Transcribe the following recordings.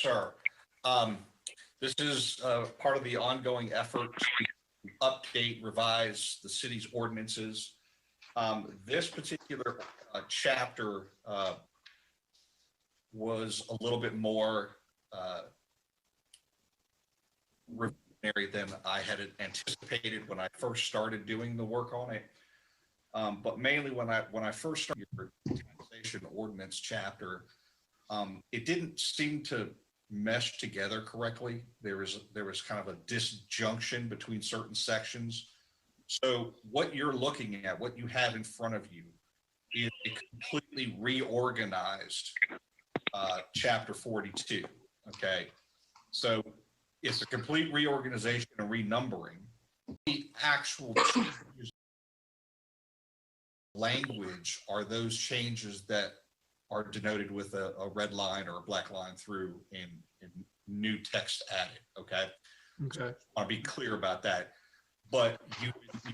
sir. Um, this is part of the ongoing effort to update, revise the city's ordinances. This particular chapter was a little bit more revolutionary than I had anticipated when I first started doing the work on it. But mainly when I first started the taxation ordinance chapter, it didn't seem to mesh together correctly. There was kind of a disjunction between certain sections. So what you're looking at, what you have in front of you, is a completely reorganized chapter 42. Okay, so it's a complete reorganization and renumbering. The actual changes language are those changes that are denoted with a red line or a black line through in new text added. Okay. Okay. I'll be clear about that. But you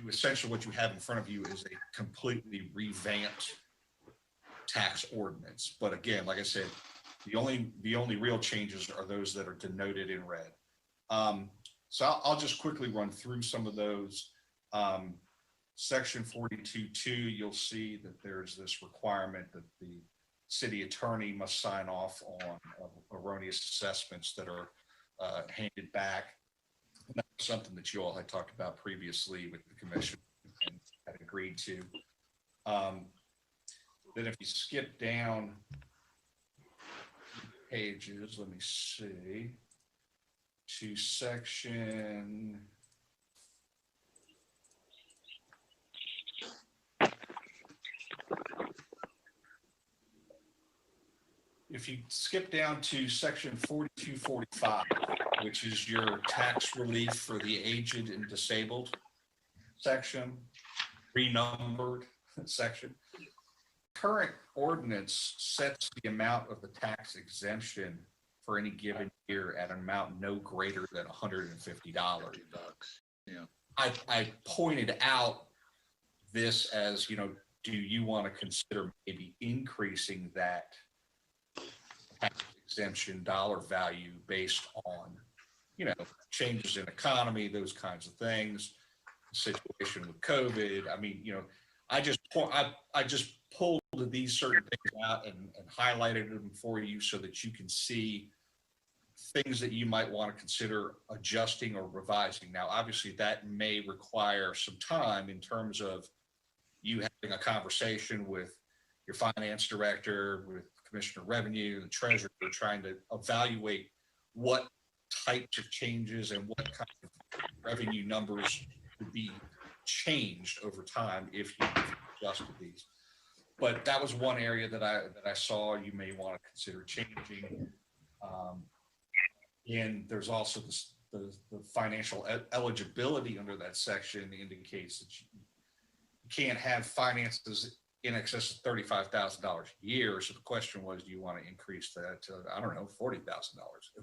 essentially what you have in front of you is a completely revamped tax ordinance. But again, like I said, the only real changes are those that are denoted in red. So I'll just quickly run through some of those. Section 42.2, you'll see that there's this requirement that the city attorney must sign off on erroneous assessments that are handed back. And that's something that you all had talked about previously with the commission and had agreed to. Then if you skip down pages, let me see, to section if you skip down to section 4245, which is your tax relief for the aged and disabled section, renumbered section, current ordinance sets the amount of the tax exemption for any given year at an amount no greater than $150. Yeah. I pointed out this as, do you want to consider maybe increasing that tax exemption dollar value based on, changes in economy, those kinds of things, situation with COVID. I mean, I just pulled these certain things out and highlighted them for you so that you can see things that you might want to consider adjusting or revising. Now, obviously that may require some time in terms of you having a conversation with your finance director, with Commissioner of Revenue, the treasurer, trying to evaluate what types of changes and what kind of revenue numbers would be changed over time if you adjusted these. But that was one area that I saw you may want to consider changing. And there's also the financial eligibility under that section indicates that you can't have finances in excess of $35,000 a year. So the question was, do you want to increase that to, I don't know, $40,000?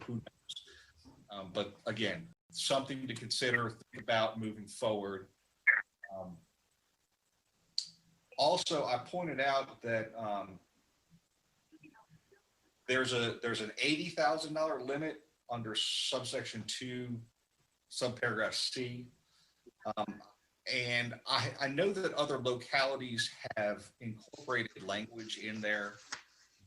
Who knows? But again, something to consider, think about moving forward. Also, I pointed out that there's an $80,000 limit under subsection 2, subparagraph C. And I know that other localities have incorporated language in there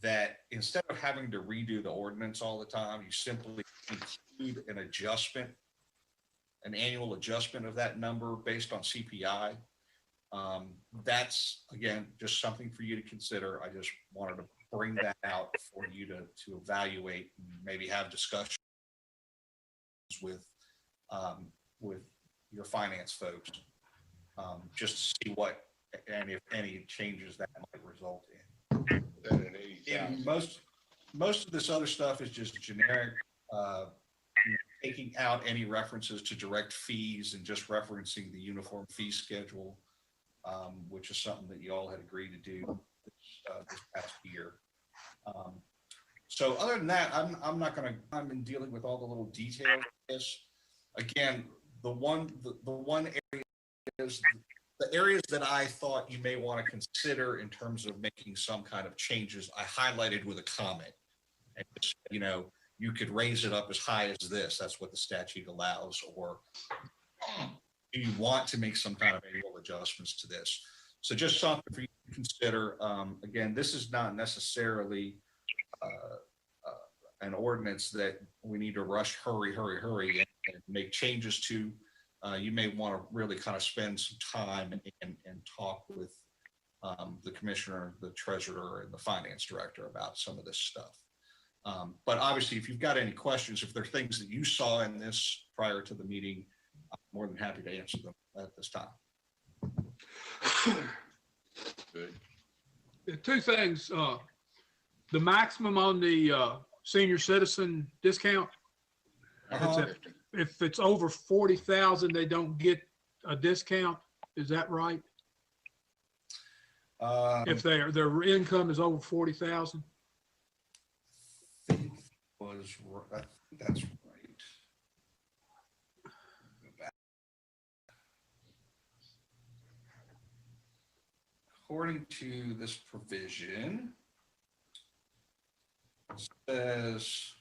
that instead of having to redo the ordinance all the time, you simply include an adjustment, an annual adjustment of that number based on CPI. That's, again, just something for you to consider. I just wanted to bring that out for you to evaluate and maybe have discussions with your finance folks, just to see what and if any changes that might result in. And most of this other stuff is just generic, taking out any references to direct fees and just referencing the uniform fee schedule, which is something that you all had agreed to do this past year. So other than that, I'm in dealing with all the little details of this. Again, the one area is the areas that I thought you may want to consider in terms of making some kind of changes. I highlighted with a comment, and just, you could raise it up as high as this. That's what the statute allows. Or do you want to make some kind of annual adjustments to this? So just something for you to consider. Again, this is not necessarily an ordinance that we need to rush, hurry, and make changes to. You may want to really kind of spend some time and talk with the commissioner, the treasurer, and the finance director about some of this stuff. But obviously, if you've got any questions, if there are things that you saw in this prior to the meeting, I'm more than happy to answer them at this time. Good. Two things, the maximum on the senior citizen discount, if it's over 40,000, they don't get a discount. Is that right? If their income is over 40,000? I think that's right. Go back. According to this provision, it says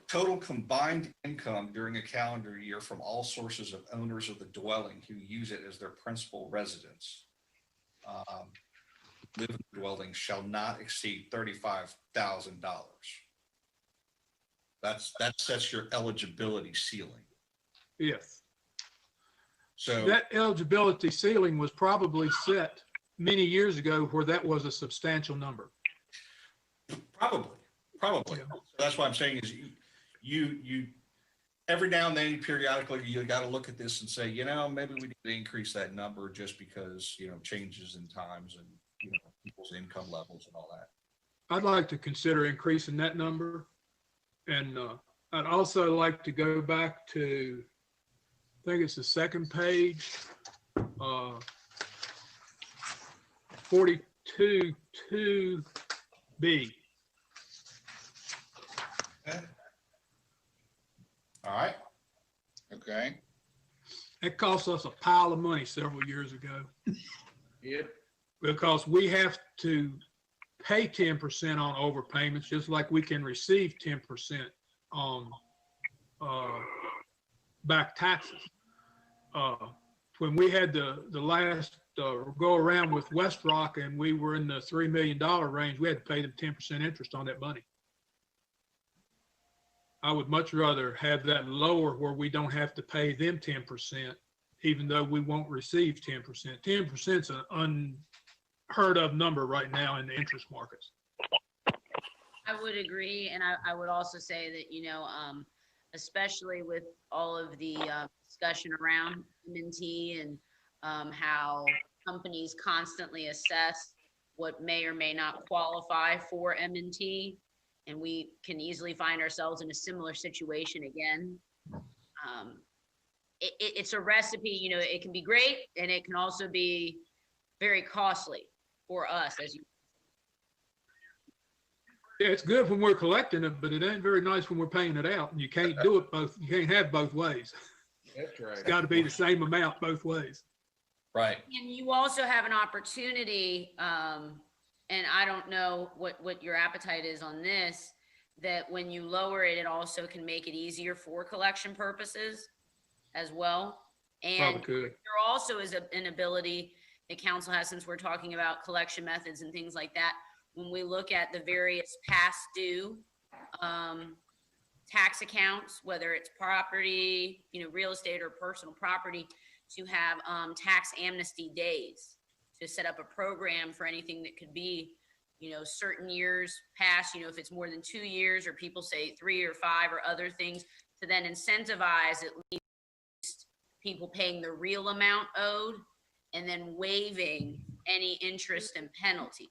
total combined income during a calendar year from all sources of owners of the dwelling who use it as their principal residence. Live in the dwelling shall not exceed $35,000. That sets your eligibility ceiling. Yes. So That eligibility ceiling was probably set many years ago where that was a substantial number. probably. Yeah. So that's what I'm saying is you every now and then, periodically, you got to look at this and say, maybe we need to increase that number just because, changes in times and, people's income levels and all that. I'd like to consider increasing that number. And I'd also like to go back to, I think it's the second page, 42.2B. Okay. All right. Okay. It cost us a pile of money several years ago Yep. because we have to pay 10% on overpayments, just like we can receive 10% on back taxes. When we had the last go around with West Rock and we were in the $3 million range, we had to pay them 10% interest on that money. I would much rather have that lower where we don't have to pay them 10%, even though we won't receive 10%. 10% is an unheard of number right now in the interest markets. I would agree. And I would also say that, especially with all of the discussion around M&T and how companies constantly assess what may or may not qualify for M&T, and we can easily find ourselves in a similar situation again. It's a recipe, it can be great, and it can also be very costly for us as you. Yeah, it's good when we're collecting it, but it ain't very nice when we're paying it out. And you can't do it both. You can't have both ways. That's right. It's got to be the same amount both ways. Right. And you also have an opportunity, and I don't know what your appetite is on this, that when you lower it, it also can make it easier for collection purposes as well. And Probably could. there also is an ability the council has, since we're talking about collection methods and things like that, when we look at the various past due tax accounts, whether it's property, real estate or personal property, to have tax amnesty days, to set up a program for anything that could be, certain years past, if it's more than 2 years, or people say 3 or 5 or other things, to then incentivize at least people paying the real amount owed and then waiving any interest and penalty.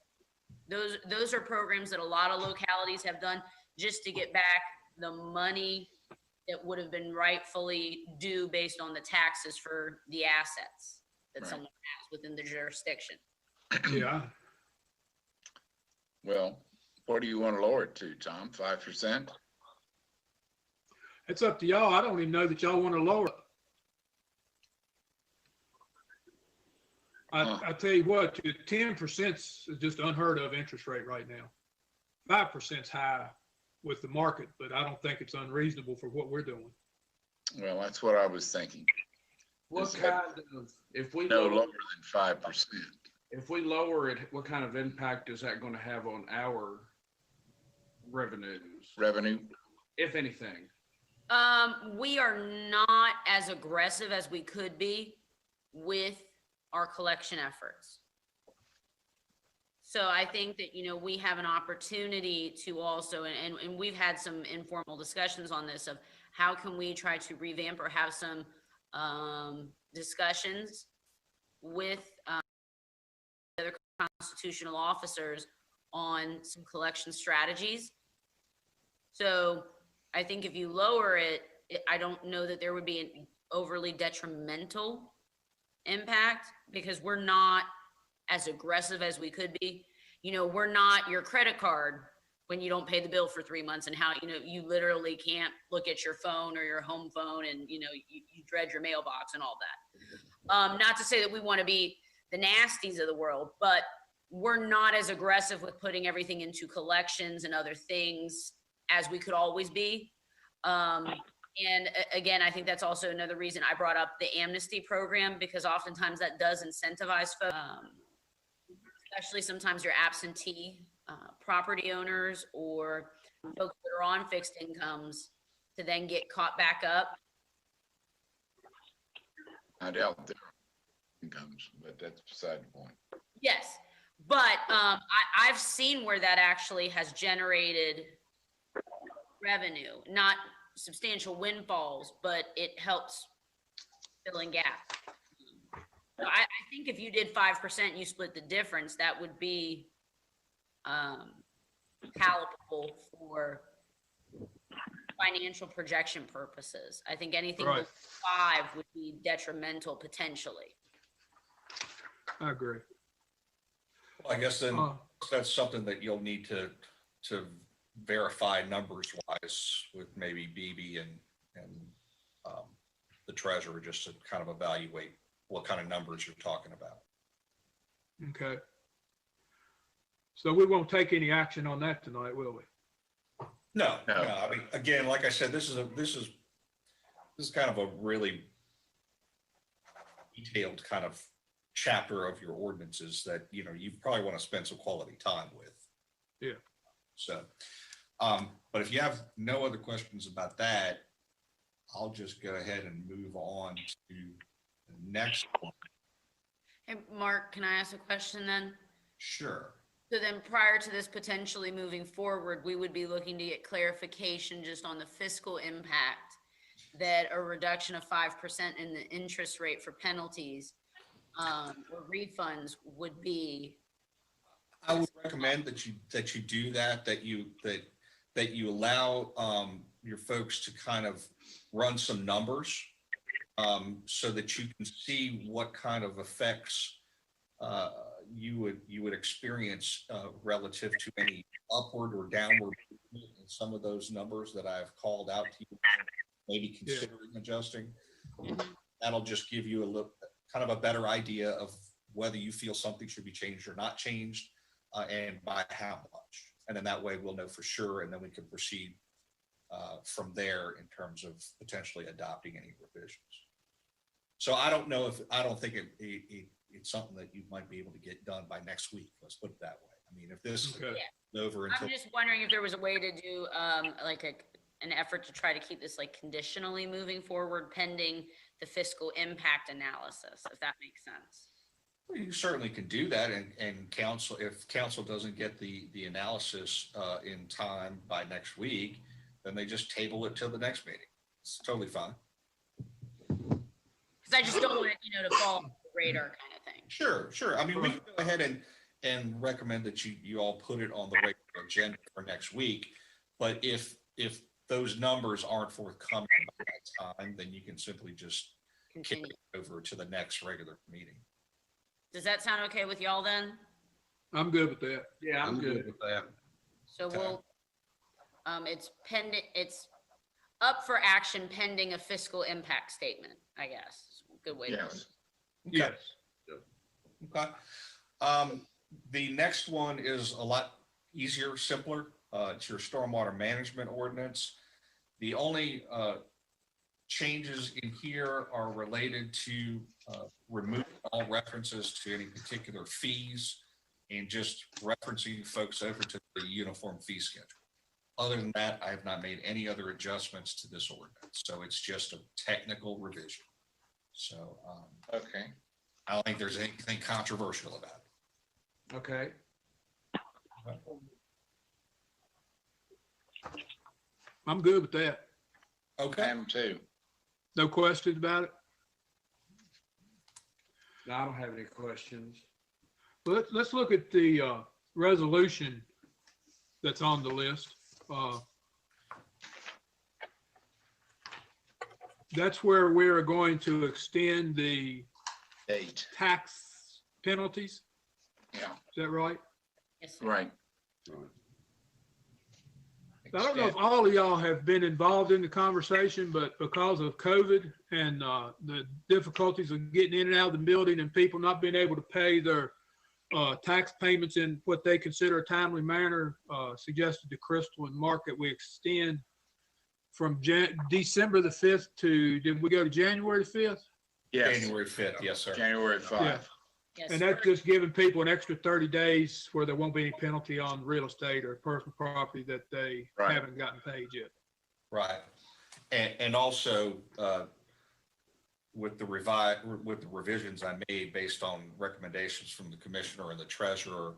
Those are programs that a lot of localities have done just to get back the money that would have been rightfully due based on the taxes for the assets that Right. someone has within the jurisdiction. Yeah. Well, what do you want to lower it to, Tom? 5%? It's up to y'all. I don't even know that y'all want to lower it. I tell you what, 10% is just unheard of interest rate right now. 5%'s high with the market, but I don't think it's unreasonable for what we're doing. Well, that's what I was thinking. What Is that kind of, if we No lower, lower than 5%. if we lower it, what kind of impact is that going to have on our revenues, Revenue, if anything? We are not as aggressive as we could be with our collection efforts. So I think that, we have an opportunity to also, and we've had some informal discussions on this of how can we try to revamp or have some discussions with other constitutional officers on some collection strategies. So I think if you lower it, I don't know that there would be an overly detrimental impact because we're not as aggressive as we could be. We're not your credit card when you don't pay the bill for 3 months and how, you literally can't look at your phone or your home phone and, you dread your mailbox and all that. Not to say that we want to be the nasties of the world, but we're not as aggressive with putting everything into collections and other things as we could always be. And again, I think that's also another reason I brought up the amnesty program, because oftentimes that does incentivize folks, especially sometimes your absentee property owners or folks that are on fixed incomes to then get caught back up. I doubt their incomes, but that's beside the point. Yes, but I've seen where that actually has generated revenue, not substantial windfalls, but it helps fill in gaps. So I think if you did 5%, you split the difference, that would be palatable for financial projection purposes. I think anything Right. below 5 would be detrimental potentially. I agree. Well, I guess then Uh, that's something that you'll need to verify numbers wise with maybe BB and the treasurer, just to kind of evaluate what kind of numbers you're talking about. Okay. So we won't take any action on that tonight, will we? No, No. I mean, again, like I said, this is kind of a really detailed kind of chapter of your ordinances that, you probably want to spend some quality time with. Yeah. So, but if you have no other questions about that, I'll just go ahead and move on to the next one. Hey, Mark, can I ask a question then? Sure. So then prior to this potentially moving forward, we would be looking to get clarification just on the fiscal impact that a reduction of 5% in the interest rate for penalties or refunds would be. I would recommend that you do that you allow your folks to kind of run some numbers so that you can see what kind of effects you would experience relative to any upward or downward movement in some of those numbers that I've called out to you, maybe considering adjusting. That'll just give you a little kind of a better idea of whether you feel something should be changed or not changed, and by how much. And then that way we'll know for sure, and then we can proceed from there in terms of potentially adopting any revisions. So I don't think it's something that you might be able to get done by next week. Let's put it that way. I mean, if this Okay. is over until I'm just wondering if there was a way to do an effort to try to keep this like conditionally moving forward pending the fiscal impact analysis, if that makes sense. you certainly can do that, and council, if council doesn't get the analysis in time by next week, then they just table it till the next meeting. It's totally fine. Because I just don't want it, to fall off the radar kind of thing. Sure. I mean, we can go ahead and recommend that you all put it on the regular agenda for next week. But if those numbers aren't forthcoming by that time, then you can simply just kick Continue. it over to the next regular meeting. Does that sound okay with y'all then? I'm good with that. Yeah, I'm good. with that. So Okay. we'll, it's pending, it's up for action pending a fiscal impact statement, I guess. Good way to put it. Yes. Yes. Okay. The next one is a lot easier, simpler. It's your stormwater management ordinance. The only changes in here are related to removing all references to any particular fees and just referencing folks over to the uniform fee schedule. Other than that, I have not made any other adjustments to this ordinance. So it's just a technical revision. So Okay. I don't think there's anything controversial about it. Okay. I'm good with that. Okay. Am too. No questions about it? No, I don't have any questions. Let's look at the resolution that's on the list. That's where we are going to extend the Date. tax penalties. Yeah, Is that right? Yes, sir. right. I don't know if all of y'all have been involved in the conversation, but because of COVID and the difficulties of getting in and out of the building and people not being able to pay their tax payments in what they consider a timely manner, suggested to Crystal and Mark that we extend from December the 5th to, did we go to January the 5th? Yes, January 5th. Yes, sir. January 5. Yes, And sir. that's just giving people an extra 30 days where there won't be any penalty on real estate or personal property that they Right. haven't gotten paid yet. Right. And also with the revisions I made based on recommendations from the commissioner and the treasurer,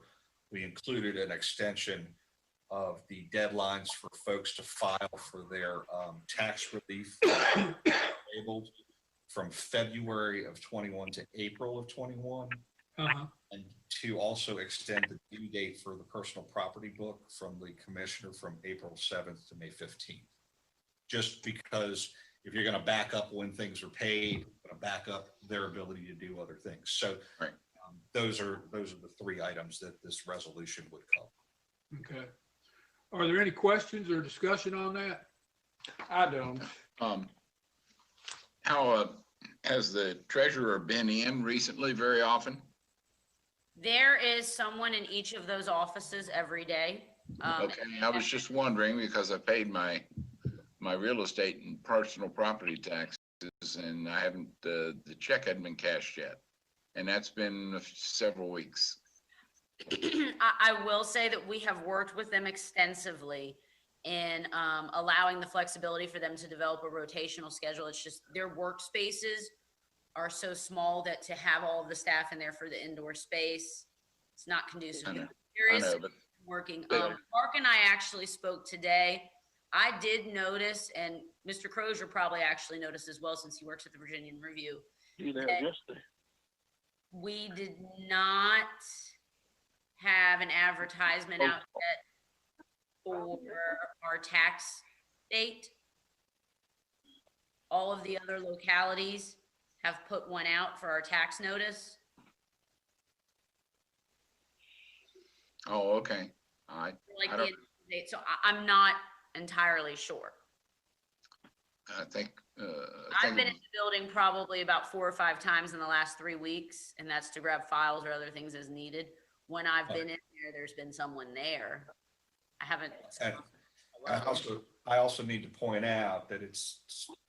we included an extension of the deadlines for folks to file for their tax relief labeled from February of 21 to April of 21. And to also extend the due date for the personal property book from the commissioner from April 7th to May 15th. Just because if you're going to back up when things are paid, you're going to back up their ability to do other things. So Right. those are the three items that this resolution would cover. Okay. Are there any questions or discussion on that? I don't. How has the treasurer been in recently very often? There is someone in each of those offices every day. Okay, I was just wondering because I paid my real estate and personal property taxes and I haven't, the check hadn't been cashed yet. And that's been several weeks. I will say that we have worked with them extensively in allowing the flexibility for them to develop a rotational schedule. It's just their workspaces are so small that to have all of the staff in there for the indoor space, it's not conducive. I know, There I is know, but working. they- Mark and I actually spoke today. I did notice, and Mr. Crozier probably actually noticed as well since he works at the Virginian Review. You there that yesterday? We did not have an advertisement out yet for our tax date. All of the other localities have put one out for our tax notice. Oh, okay. All right. Like I the don't- date, so I'm not entirely sure. I think, I've been in the building probably about 4 or 5 times in the last 3 weeks, and that's to grab files or other things as needed. When I've been in there, there's been someone there. I haven't. And I also need to point out that it's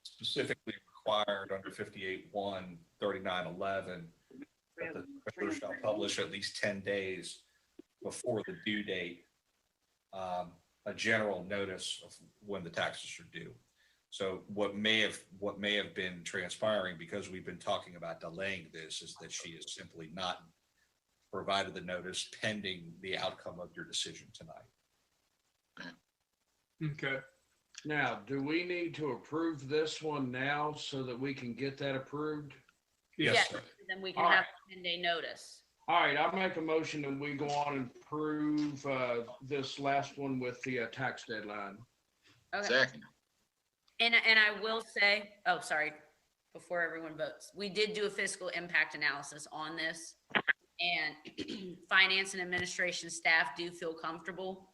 specifically required under 58-1-3911 that the treasurer shall publish at least 10 days before the due date, a general notice of when the taxes are due. So what may have been transpiring, because we've been talking about delaying this, is that she has simply not provided the notice pending the outcome of your decision tonight. Okay. Now, do we need to approve this one now so that we can get that approved? Yes, sir. Then we can All have right. a 10-day notice. All right, I'll make a motion and we go on and approve this last one with the tax deadline. Okay. second, And I will say, oh, sorry, before everyone votes, we did do a fiscal impact analysis on this. And finance and administration staff do feel comfortable.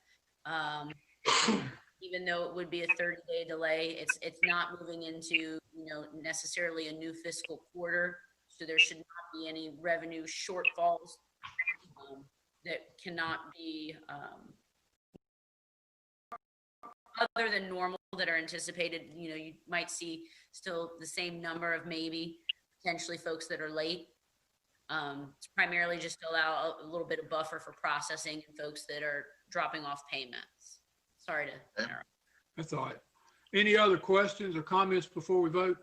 Even though it would be a 30-day delay, it's not moving into, necessarily a new fiscal quarter. So there should not be any revenue shortfalls that cannot be other than normal that are anticipated, you might see still the same number of maybe potentially folks that are late. It's primarily just to allow a little bit of buffer for processing and folks that are dropping off payments. Sorry to interrupt. That's all right. Any other questions or comments before we vote?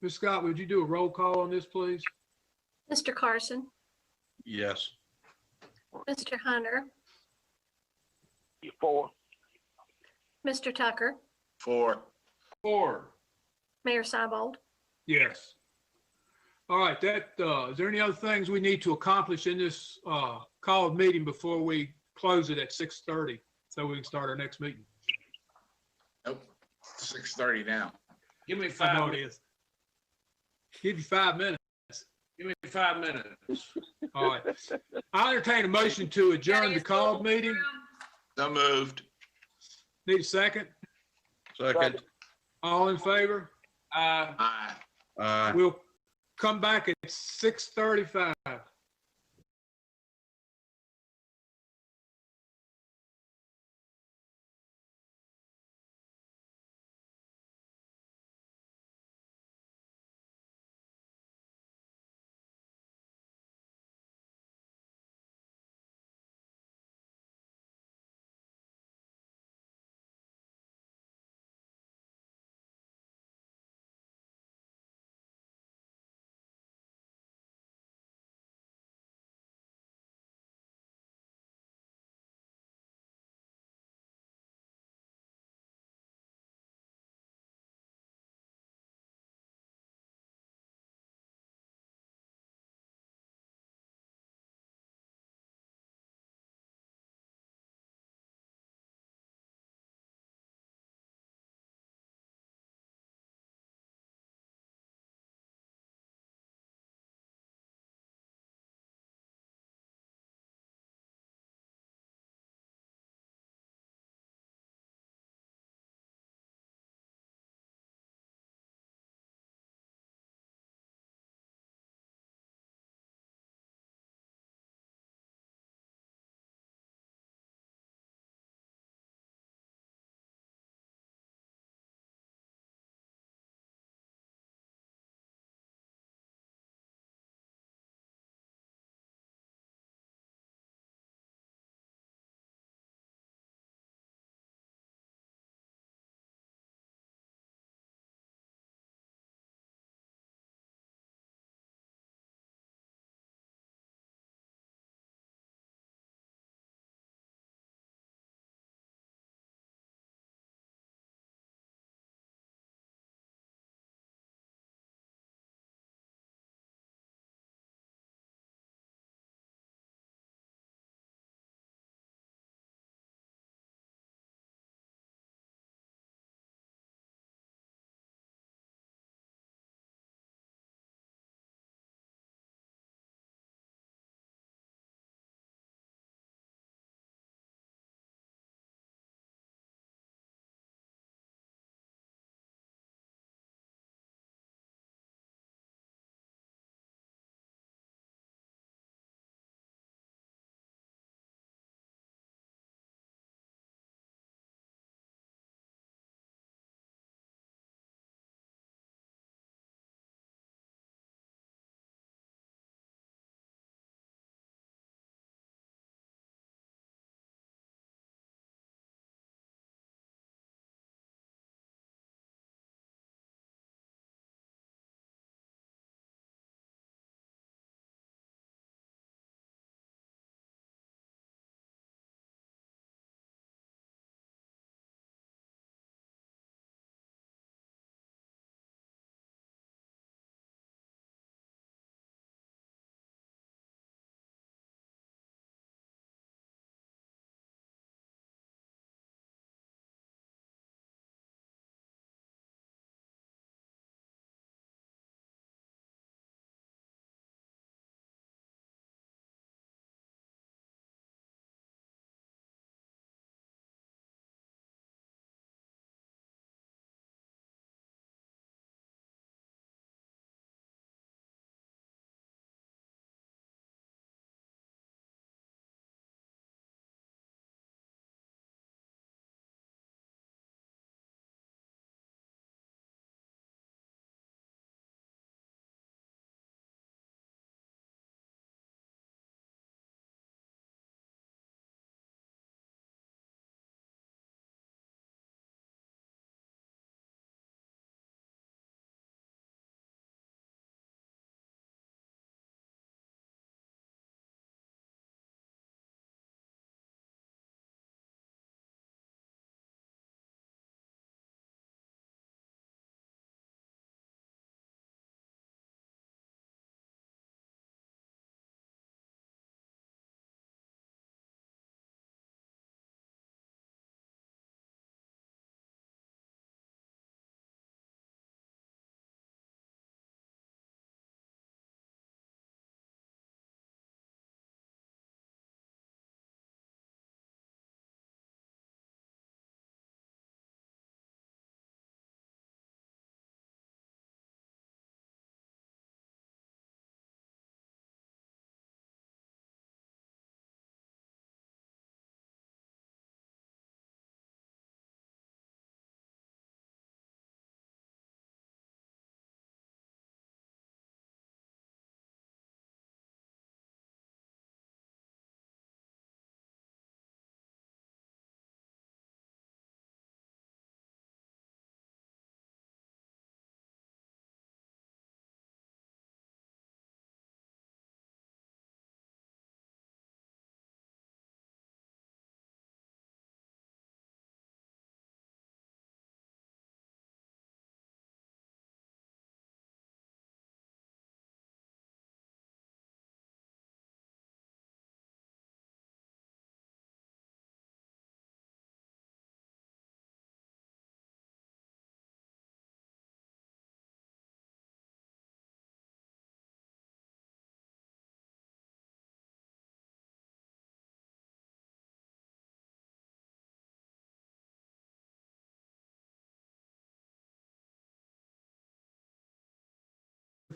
Ms. Scott, would you do a roll call on this, please? Mr. Carson, Yes. Mr. Hunter, Four. Mr. Tucker, 4. 4. Mayor Seibold. Yes. All right, is there any other things we need to accomplish in this called meeting before we close it at 6:30 so we can start our next meeting? Nope, 6:30 now. Give me I 5 know it minutes. is. Give you 5 minutes. Give me 5 minutes. All right. I entertain a motion to adjourn the called meeting. So moved. Need a second? Second. All in favor? Aye. We'll come back at 6:35.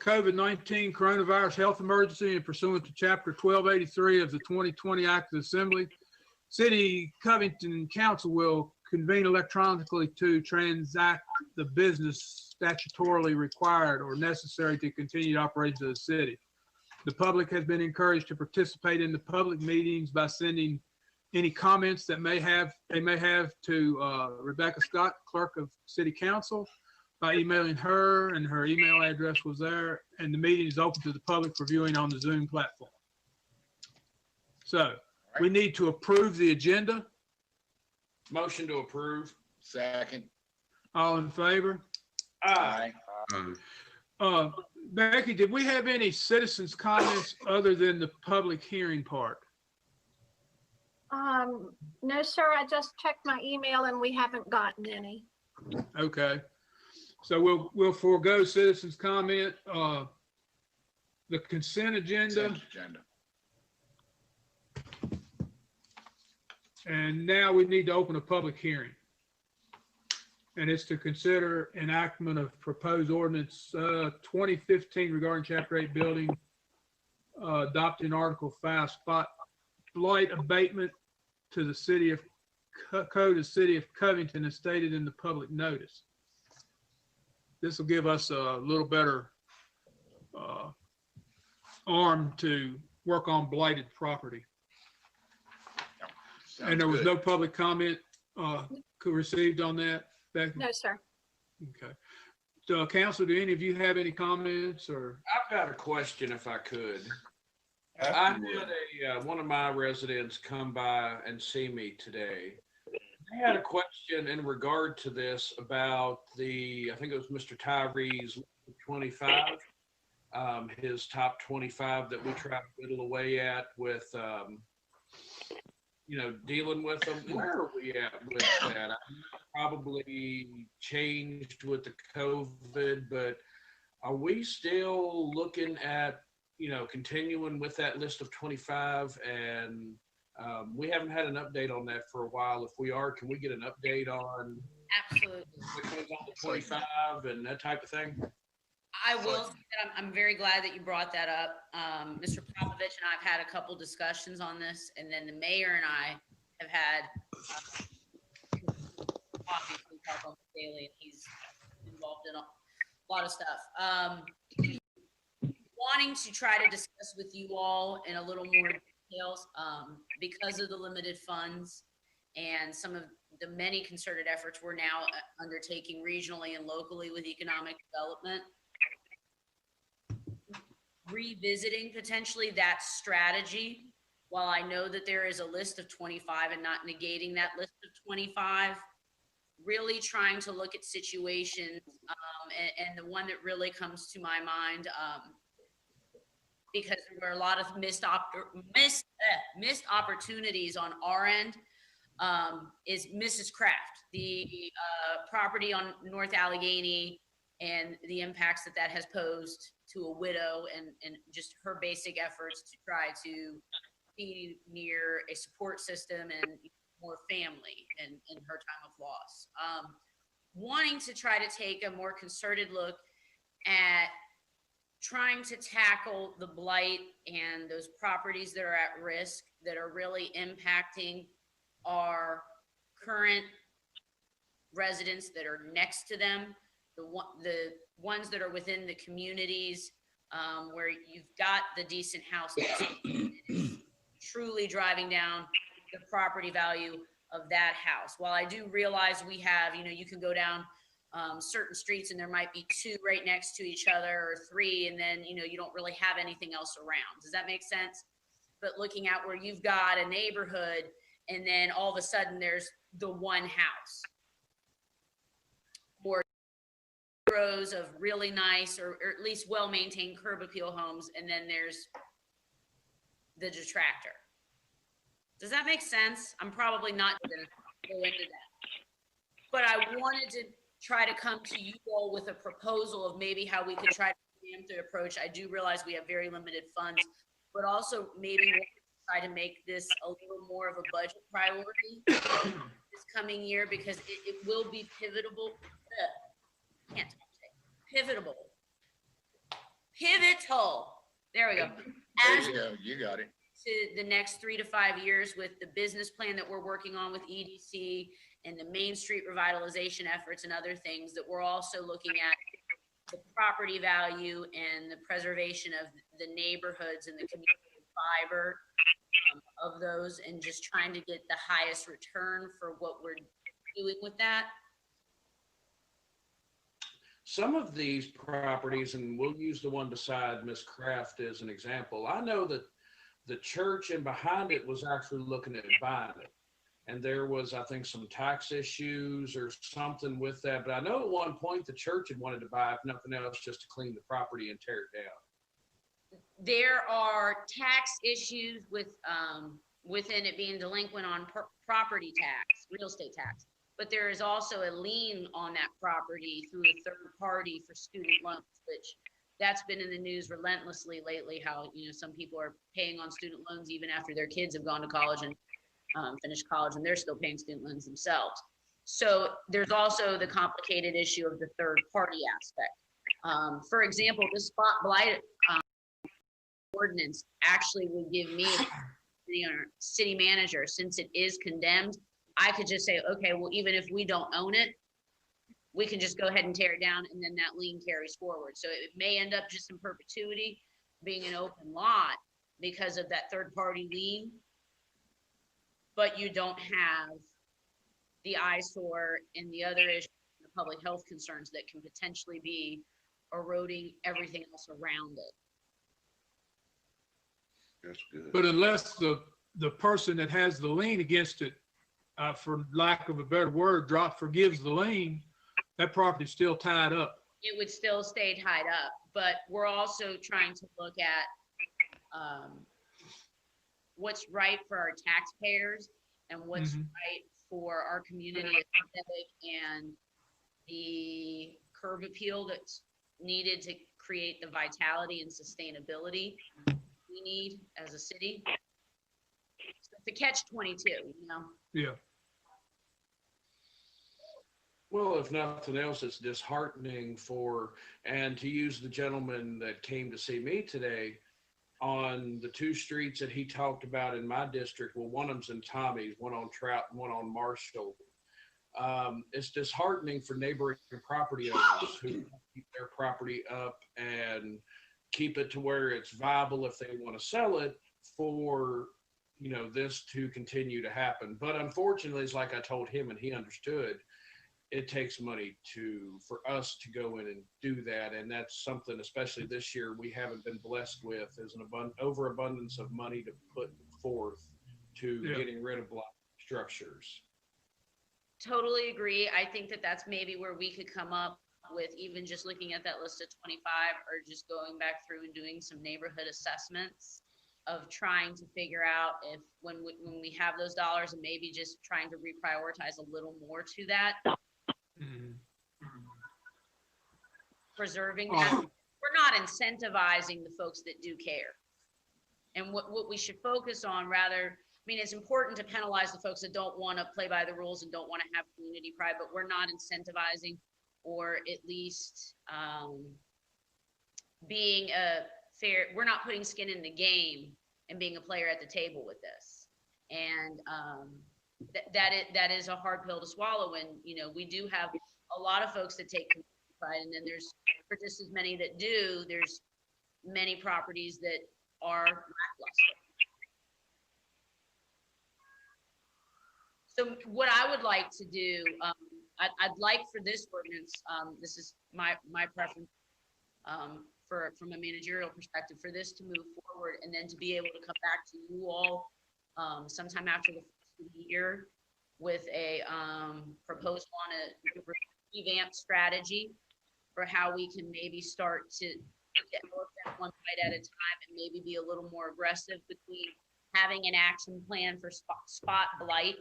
COVID-19 coronavirus health emergency and pursuant to Chapter 1283 of the 2020 Act of Assembly, City Covington Council will convene electronically to transact the business statutorily required or necessary to continue operations of the city. The public has been encouraged to participate in the public meetings by sending any comments that they may have to Rebecca Scott, Clerk of City Council, by emailing her, and her email address was there, and the meeting is open to the public for viewing on the Zoom platform. So we need to approve the agenda. Motion to approve. Second. All in favor? Aye. Becky, did we have any citizens' comments other than the public hearing part? No, sir, I just checked my email and we haven't gotten any. Okay. So we'll forego citizens' comment. The consent agenda, Consent agenda. and now we need to open a public hearing. And it's to consider enactment of proposed ordinance 2015 regarding Chapter 8 building, adopting Article 5 spot blight abatement to the city of code of City of Covington as stated in the public notice. This will give us a little better arm to work on blighted property. Sounds And there was good. no public comment received on that, Becky? No, sir. Okay. So, council, do any of you have any comments or? I've got a question if I could. I had one of my residents come by and see me today. They had a question in regard to this about I think it was Mr. Tyree's 25, his top 25 that we try to whittle away at with, dealing with them. Where are we at with that? Probably changed with the COVID, but are we still looking at, continuing with that list of 25? And we haven't had an update on that for a while. If we are, can we get an update on Absolutely. which one's on the 25 and that type of thing? I will say that I'm very glad that you brought that up. Mr. Popovich and I have had a couple discussions on this, and then the mayor and I have had obviously talk on the daily, and he's involved in a lot of stuff. Wanting to try to discuss with you all in a little more details because of the limited funds and some of the many concerted efforts we're now undertaking regionally and locally with economic development. Revisiting potentially that strategy, while I know that there is a list of 25 and not negating that list of 25, really trying to look at situations, and the one that really comes to my mind, because there were a lot of missed opportunities on our end, is Mrs. Kraft, the property on North Allegheny, and the impacts that has posed to a widow, and just her basic efforts to try to be near a support system and more family in her time of loss. Wanting to try to take a more concerted look at trying to tackle the blight and those properties that are at risk, that are really impacting our current residents that are next to them, the ones that are within the communities where you've got the decent houses, truly driving down the property value of that house. While I do realize we have, you can go down certain streets and there might be 2 right next to each other, or 3, and then, you don't really have anything else around. Does that make sense? But looking at where you've got a neighborhood and then all of a sudden there's the one house, or rows of really nice or at least well-maintained curb appeal homes, and then there's the detractor. Does that make sense? I'm probably not going to go into that, but I wanted to try to come to you all with a proposal of maybe how we could try to preempt the approach. I do realize we have very limited funds, but also maybe try to make this a little more of a budget priority this coming year, because it will be pivotal pivotal. There we go. There As you go. You got it. to the next 3 to 5 years with the business plan that we're working on with EDC and the Main Street revitalization efforts and other things, that we're also looking at the property value and the preservation of the neighborhoods and the community fiber of those, and just trying to get the highest return for what we're doing with that. Some of these properties, and we'll use the one beside Miss Kraft as an example. I know that the church and behind it was actually looking at buying it. And there was, I think, some tax issues or something with that. But I know at one point the church had wanted to buy, if nothing else, just to clean the property and tear it down. There are tax issues with, within it being delinquent on property tax, real estate tax. But there is also a lien on that property through a third party for student loans, which that's been in the news relentlessly lately, how, some people are paying on student loans even after their kids have gone to college and finished college, and they're still paying student loans themselves. So there's also the complicated issue of the third party aspect. For example, the spot blight ordinance actually would give me, city manager, since it is condemned, I could just say, okay, well, even if we don't own it, we can just go ahead and tear it down, and then that lien carries forward. So it may end up just in perpetuity being an open lot because of that third party lien, but you don't have the eyesore and the other issues, the public health concerns that can potentially be eroding everything else around it. That's good. But unless the person that has the lien against it, for lack of a better word, forgives the lien, that property's still tied up. It would still stay tied up, but we're also trying to look at what's right for our taxpayers and what's right for our community aesthetic and the curb appeal that's needed to create the vitality and sustainability we need as a city. So it's a catch-22, Yeah. Well, if nothing else, it's disheartening and to use the gentleman that came to see me today, on the two streets that he talked about in my district, well, one of them's in Tommy's, one on Trout and one on Marshall. It's disheartening for neighboring property owners who keep their property up and keep it to where it's viable if they want to sell it, for this to continue to happen. But unfortunately, it's like I told him and he understood, it takes money for us to go in and do that. And that's something, especially this year, we haven't been blessed with, is an overabundance of money to put forth to getting rid of block structures. Totally agree. I think that that's maybe where we could come up with, even just looking at that list of 25, or just going back through and doing some neighborhood assessments of trying to figure out if when we have those dollars, and maybe just trying to reprioritize a little more to that. Preserving that. We're not incentivizing the folks that do care. And what we should focus on, rather, it's important to penalize the folks that don't want to play by the rules and don't want to have community pride, but we're not incentivizing, or at least being a fair, we're not putting skin in the game and being a player at the table with this. And that is a hard pill to swallow when, we do have a lot of folks that take pride, and then there's, for just as many that do, there's many properties that are lackluster. So what I would like to do, I'd like for this ordinance, this is my preference, from a managerial perspective, for this to move forward, and then to be able to come back to you all sometime after the first of the year with a proposal on a revamped strategy for how we can maybe start to get one bite at a time, and maybe be a little more aggressive between having an action plan for spot blight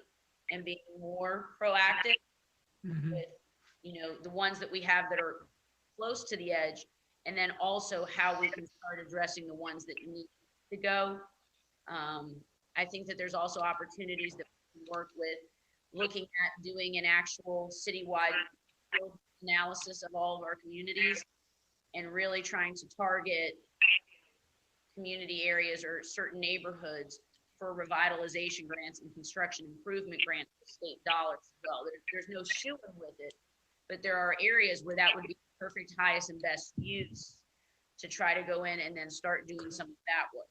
and being more proactive with, the ones that we have that are close to the edge, and then also how we can start addressing the ones that need to go. I think that there's also opportunities that we can work with, looking at doing an actual citywide analysis of all of our communities, and really trying to target community areas or certain neighborhoods for revitalization grants and construction improvement grants with state dollars as well. There's no shoo-in with it, but there are areas where that would be perfect, highest and best use to try to go in and then start doing some of that work.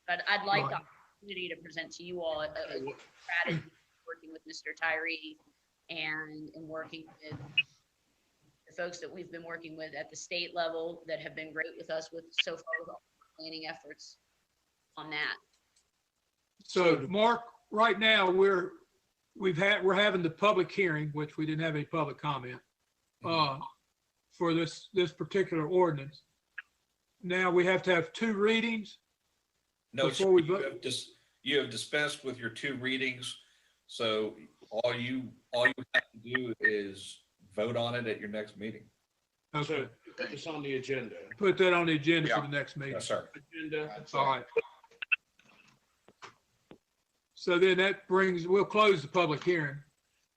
But I'd like the Right. opportunity to present to you all a strategy, working with Mr. Tyree and working with the folks that we've been working with at the state level that have been great with us with so far with all the planning efforts on that. So Mark, right now, we're having the public hearing, which we didn't have any public comment, for this particular ordinance. Now we have to have 2 readings. No, Before we you vote- have you have dispensed with your 2 readings. So all you have to do is vote on it at your next meeting. Okay, So put this on the agenda. put that on the agenda for Yeah. the next meeting. Yes, sir. Agenda. All right. So then that we'll close the public hearing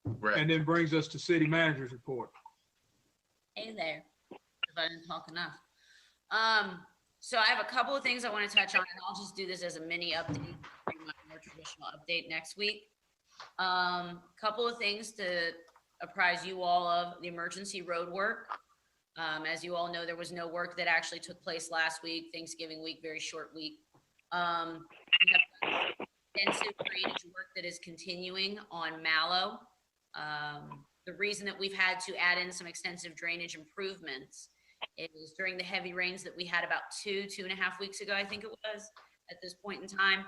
Right. and then brings us to city manager's report. Hey there, if I didn't talk enough. So I have a couple of things I want to touch on, and I'll just do this as a mini update, bring my more traditional update next week. Couple of things to apprise you all of the emergency road work. As you all know, there was no work that actually took place last week, Thanksgiving week, very short week. We have extensive drainage work that is continuing on Mallow. The reason that we've had to add in some extensive drainage improvements is during the heavy rains that we had about 2.5 weeks ago, I think it was, at this point in time,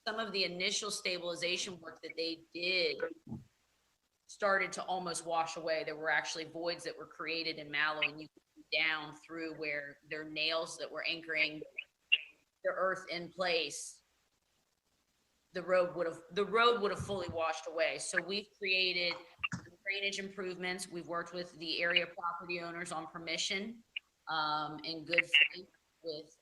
some of the initial stabilization work that they did started to almost wash away. There were actually voids that were created in Mallow, and you could see down through where there are nails that were anchoring the earth in place. The road would have fully washed away. So we've created drainage improvements. We've worked with the area property owners on permission, in good faith with,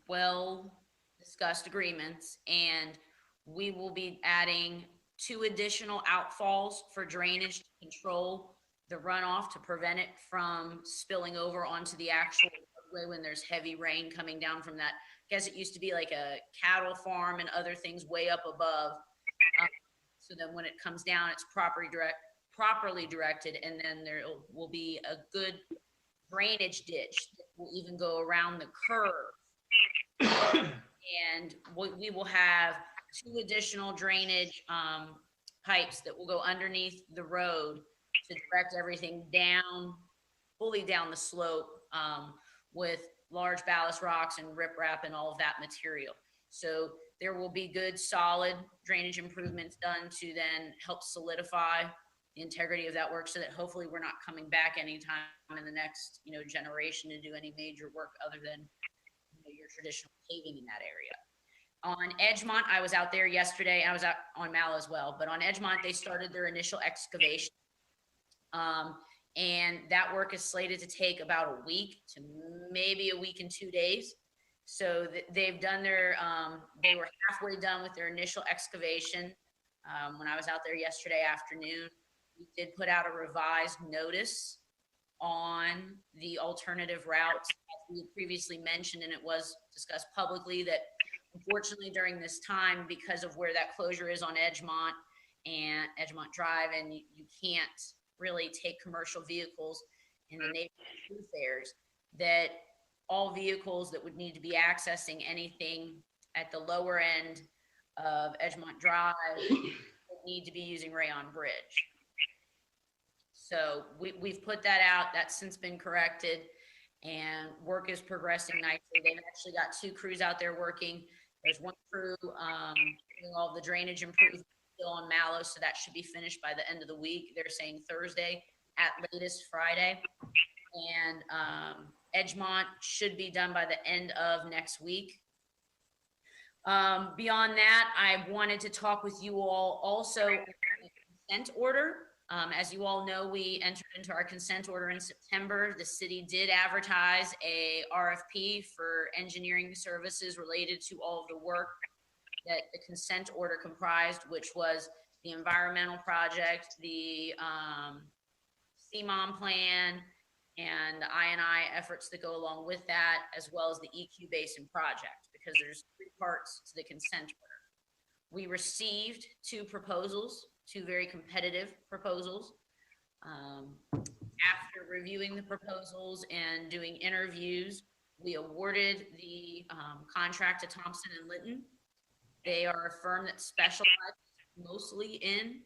well-discussed agreements. And we will be adding 2 additional outfalls for drainage to control the runoff to prevent it from spilling over onto the actual roadway when there's heavy rain coming down from that. I guess it used to be like a cattle farm and other things way up above. So then when it comes down, it's properly directed, and then there will be a good drainage ditch that will even go around the curve. And we will have 2 additional drainage pipes that will go underneath the road to direct everything down, fully down the slope, with large ballast rocks and riprap and all of that material. So there will be good, solid drainage improvements done to then help solidify the integrity of that work, so that hopefully we're not coming back anytime in the next, generation to do any major work other than your traditional paving in that area. On Edgemont, I was out there yesterday. I was out on Mallow as well, but on Edgemont, they started their initial excavation. And that work is slated to take about a week to maybe a week and 2 days. So they've done they were halfway done with their initial excavation. When I was out there yesterday afternoon, we did put out a revised notice on the alternative routes. As we had previously mentioned, and it was discussed publicly, that unfortunately during this time, because of where that closure is on Edgemont and Edgemont Drive, and you can't really take commercial vehicles in the neighborhood thoroughfares, that all vehicles that would need to be accessing anything at the lower end of Edgemont Drive would need to be using Rayon Bridge. So we've put that out. That's since been corrected, and work is progressing nicely. They've actually got 2 crews out there working. There's 1 crew doing all the drainage improvements still on Mallow, so that should be finished by the end of the week. They're saying Thursday, at latest Friday. And Edgemont should be done by the end of next week. Beyond that, I wanted to talk with you all also on the consent order. As you all know, we entered into our consent order in September. The city did advertise a RFP for engineering services related to all of the work that the consent order comprised, which was the environmental project, the CMOM plan, and the I&I efforts that go along with that, as well as the EQ Basin project, because there's 3 parts to the consent order. We received 2 proposals, 2 very competitive proposals. After reviewing the proposals and doing interviews, we awarded the contract to Thompson and Litton. They are a firm that specializes mostly in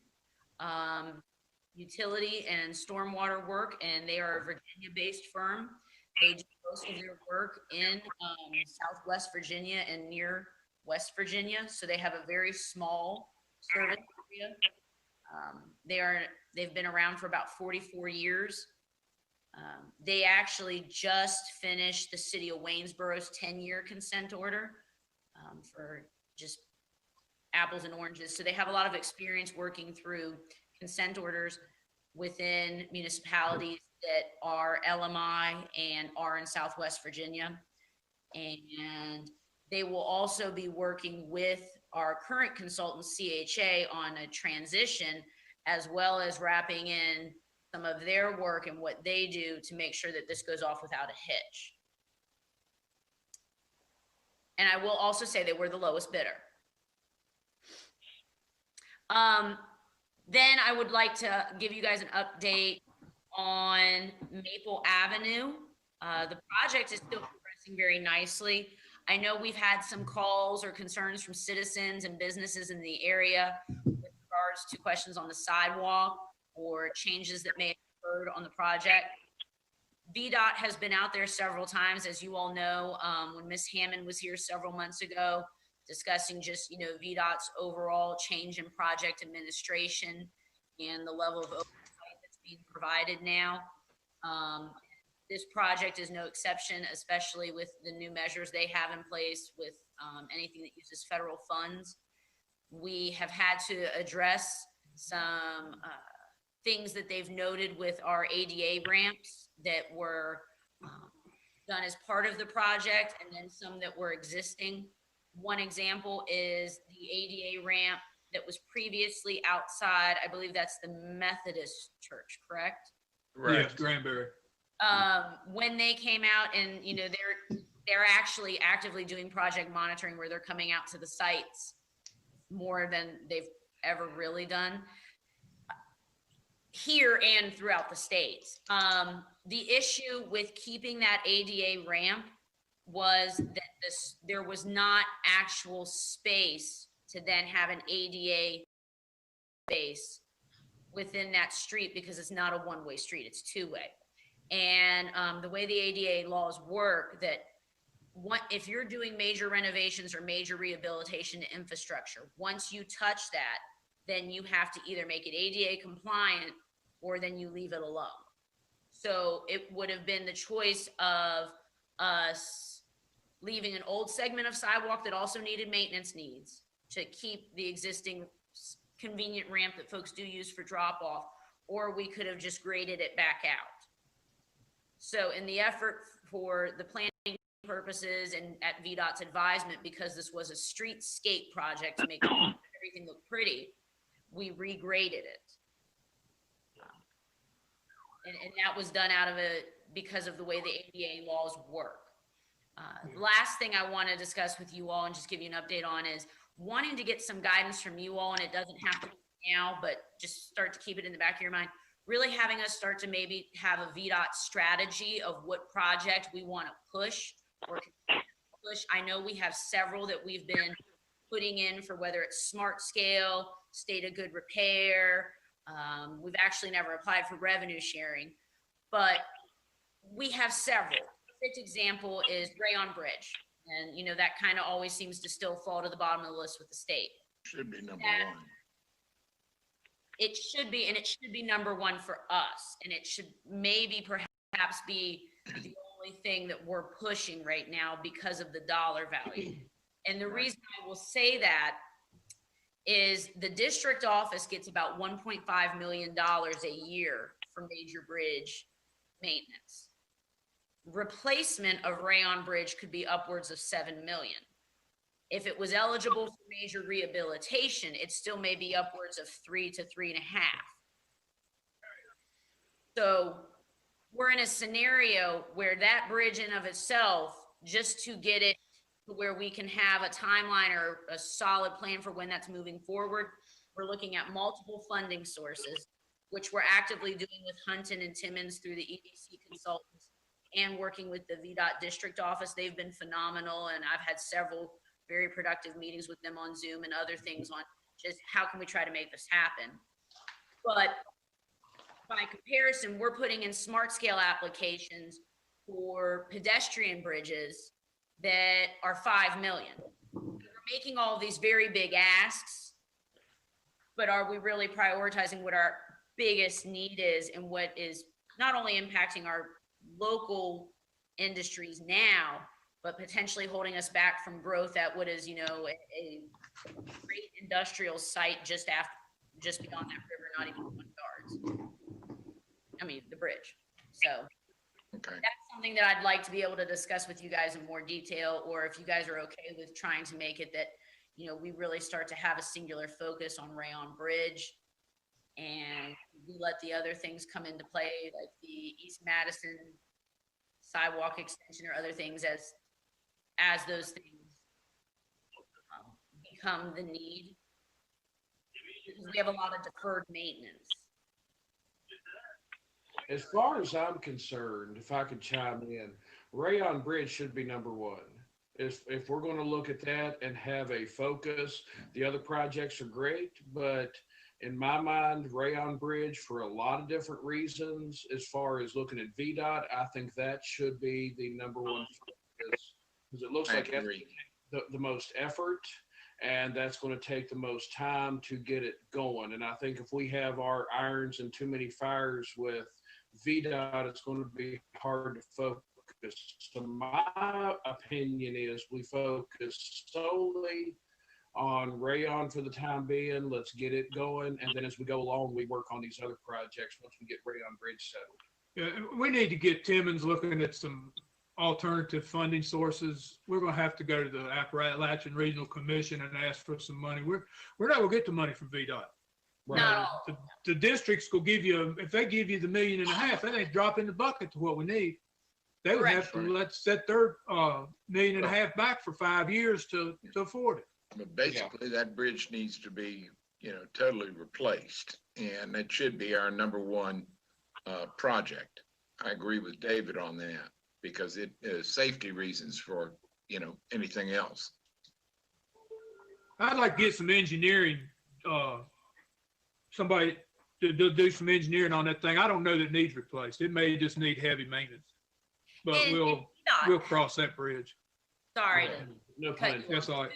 utility and stormwater work, and they are a Virginia-based firm. They do most of their work in Southwest Virginia and near West Virginia, so they have a very small service area. They've been around for about 44 years. They actually just finished the city of Waynesboro's 10-year consent order for just apples and oranges. So they have a lot of experience working through consent orders within municipalities that are LMI and are in Southwest Virginia. And they will also be working with our current consultant, CHA, on a transition, as well as wrapping in some of their work and what they do to make sure that this goes off without a hitch. And I will also say they were the lowest bidder. Then I would like to give you guys an update on Maple Avenue. The project is still progressing very nicely. I know we've had some calls or concerns from citizens and businesses in the area with regards to questions on the sidewalk or changes that may have occurred on the project. VDOT has been out there several times, as you all know, when Ms. Hammond was here several months ago, discussing just, VDOT's overall change in project administration and the level of oversight that's being provided now. This project is no exception, especially with the new measures they have in place with anything that uses federal funds. We have had to address some things that they've noted with our ADA ramps that were done as part of the project, and then some that were existing. One example is the ADA ramp that was previously outside, I believe that's the Methodist Church, correct? Yes, Granbury. When they came out and, they're actually actively doing project monitoring where they're coming out to the sites more than they've ever really done here and throughout the states. The issue with keeping that ADA ramp was that there was not actual space to then have an ADA space within that street, because it's not a one-way street, it's two-way. And the way the ADA laws work, that if you're doing major renovations or major rehabilitation to infrastructure, once you touch that, then you have to either make it ADA compliant or then you leave it alone. So it would have been the choice of us leaving an old segment of sidewalk that also needed maintenance needs to keep the existing convenient ramp that folks do use for drop off, or we could have just graded it back out. So in the effort for the planning purposes and at VDOT's advisement, because this was a streetscape project to make everything look pretty, we regraded it. And that was done because of the way the ADA laws work. Last thing I want to discuss with you all and just give you an update on is wanting to get some guidance from you all, and it doesn't have to be now, but just start to keep it in the back of your mind, really having us start to maybe have a VDOT strategy of what project we want to push or push. I know we have several that we've been putting in for whether it's smart scale, state of good repair. We've actually never applied for revenue sharing, but we have several. Fifth example is Rayon Bridge. And, that kind of always seems to still fall to the bottom of the list with the state. Should be number one. It should be, and it should be number one for us. And it should maybe perhaps be the only thing that we're pushing right now because of the dollar value. And the reason I will say that is the district office gets about $1.5 million a year for major bridge maintenance. Replacement of Rayon Bridge could be upwards of $7 million. If it was eligible for major rehabilitation, it still may be upwards of 3 to 3.5. So we're in a scenario where that bridge in of itself, just to get it to where we can have a timeline or a solid plan for when that's moving forward, we're looking at multiple funding sources, which we're actively doing with Hunton and Timmons through the EDC consultants and working with the VDOT district office. They've been phenomenal, and I've had several very productive meetings with them on Zoom and other things on just how can we try to make this happen. But by comparison, we're putting in smart scale applications for pedestrian bridges that are 5 million. We're making all these very big asks, but are we really prioritizing what our biggest need is and what is not only impacting our local industries now, but potentially holding us back from growth at what is, a great industrial site just beyond that river, not even 1 yards. I mean, the bridge. So Okay. that's something that I'd like to be able to discuss with you guys in more detail, or if you guys are okay with trying to make it that, we really start to have a singular focus on Rayon Bridge, and we let the other things come into play, like the East Madison sidewalk extension or other things as those things become the need. Because we have a lot of deferred maintenance. As far as I'm concerned, if I could chime in, Rayon Bridge should be number one. If we're going to look at that and have a focus, the other projects are great, but in my mind, Rayon Bridge, for a lot of different reasons, as far as looking at VDOT, I think that should be the number one focus, because it looks I like that's agree. the most effort, and that's going to take the most time to get it going. And I think if we have our irons and too many fires with VDOT, it's going to be hard to focus. So my opinion is we focus solely on Rayon for the time being. Let's get it going, and then as we go along, we work on these other projects once we get Rayon Bridge settled. Yeah, we need to get Timmons looking at some alternative funding sources. We're going to have to go to the Appalachian Regional Commission and ask for some money. We're not going to get the money from VDOT. Right. No. The districts will give you, if they give you the $1.5 million, that ain't dropping the bucket to what we need. They would have to let's set their $1.5 million back for 5 years to afford it. But basically, that bridge needs to be, totally replaced, and it should be our number one project. I agree with David on that, because it is safety reasons for, anything else. I'd like to get some engineering, somebody to do some engineering on that thing. I don't know that it needs replaced. It may just need heavy maintenance, but And we'll VDOT, cross that bridge. sorry to No cut pun you intended. That's all right.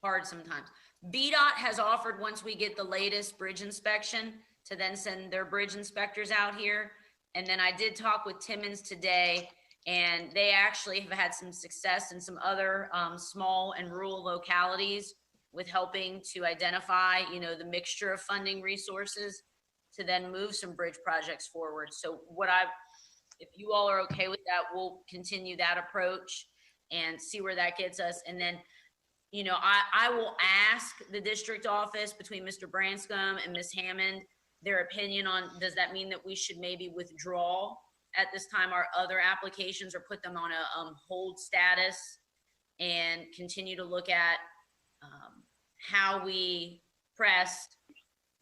hard sometimes. VDOT has offered, once we get the latest bridge inspection, to then send their bridge inspectors out here. And then I did talk with Timmons today, and they actually have had some success in some other small and rural localities with helping to identify, the mixture of funding resources to then move some bridge projects forward. So if you all are okay with that, we'll continue that approach and see where that gets us. And then, I will ask the district office between Mr. Branscombe and Ms. Hammond, their opinion on, does that mean that we should maybe withdraw at this time our other applications, or put them on a hold status and continue to look at how we press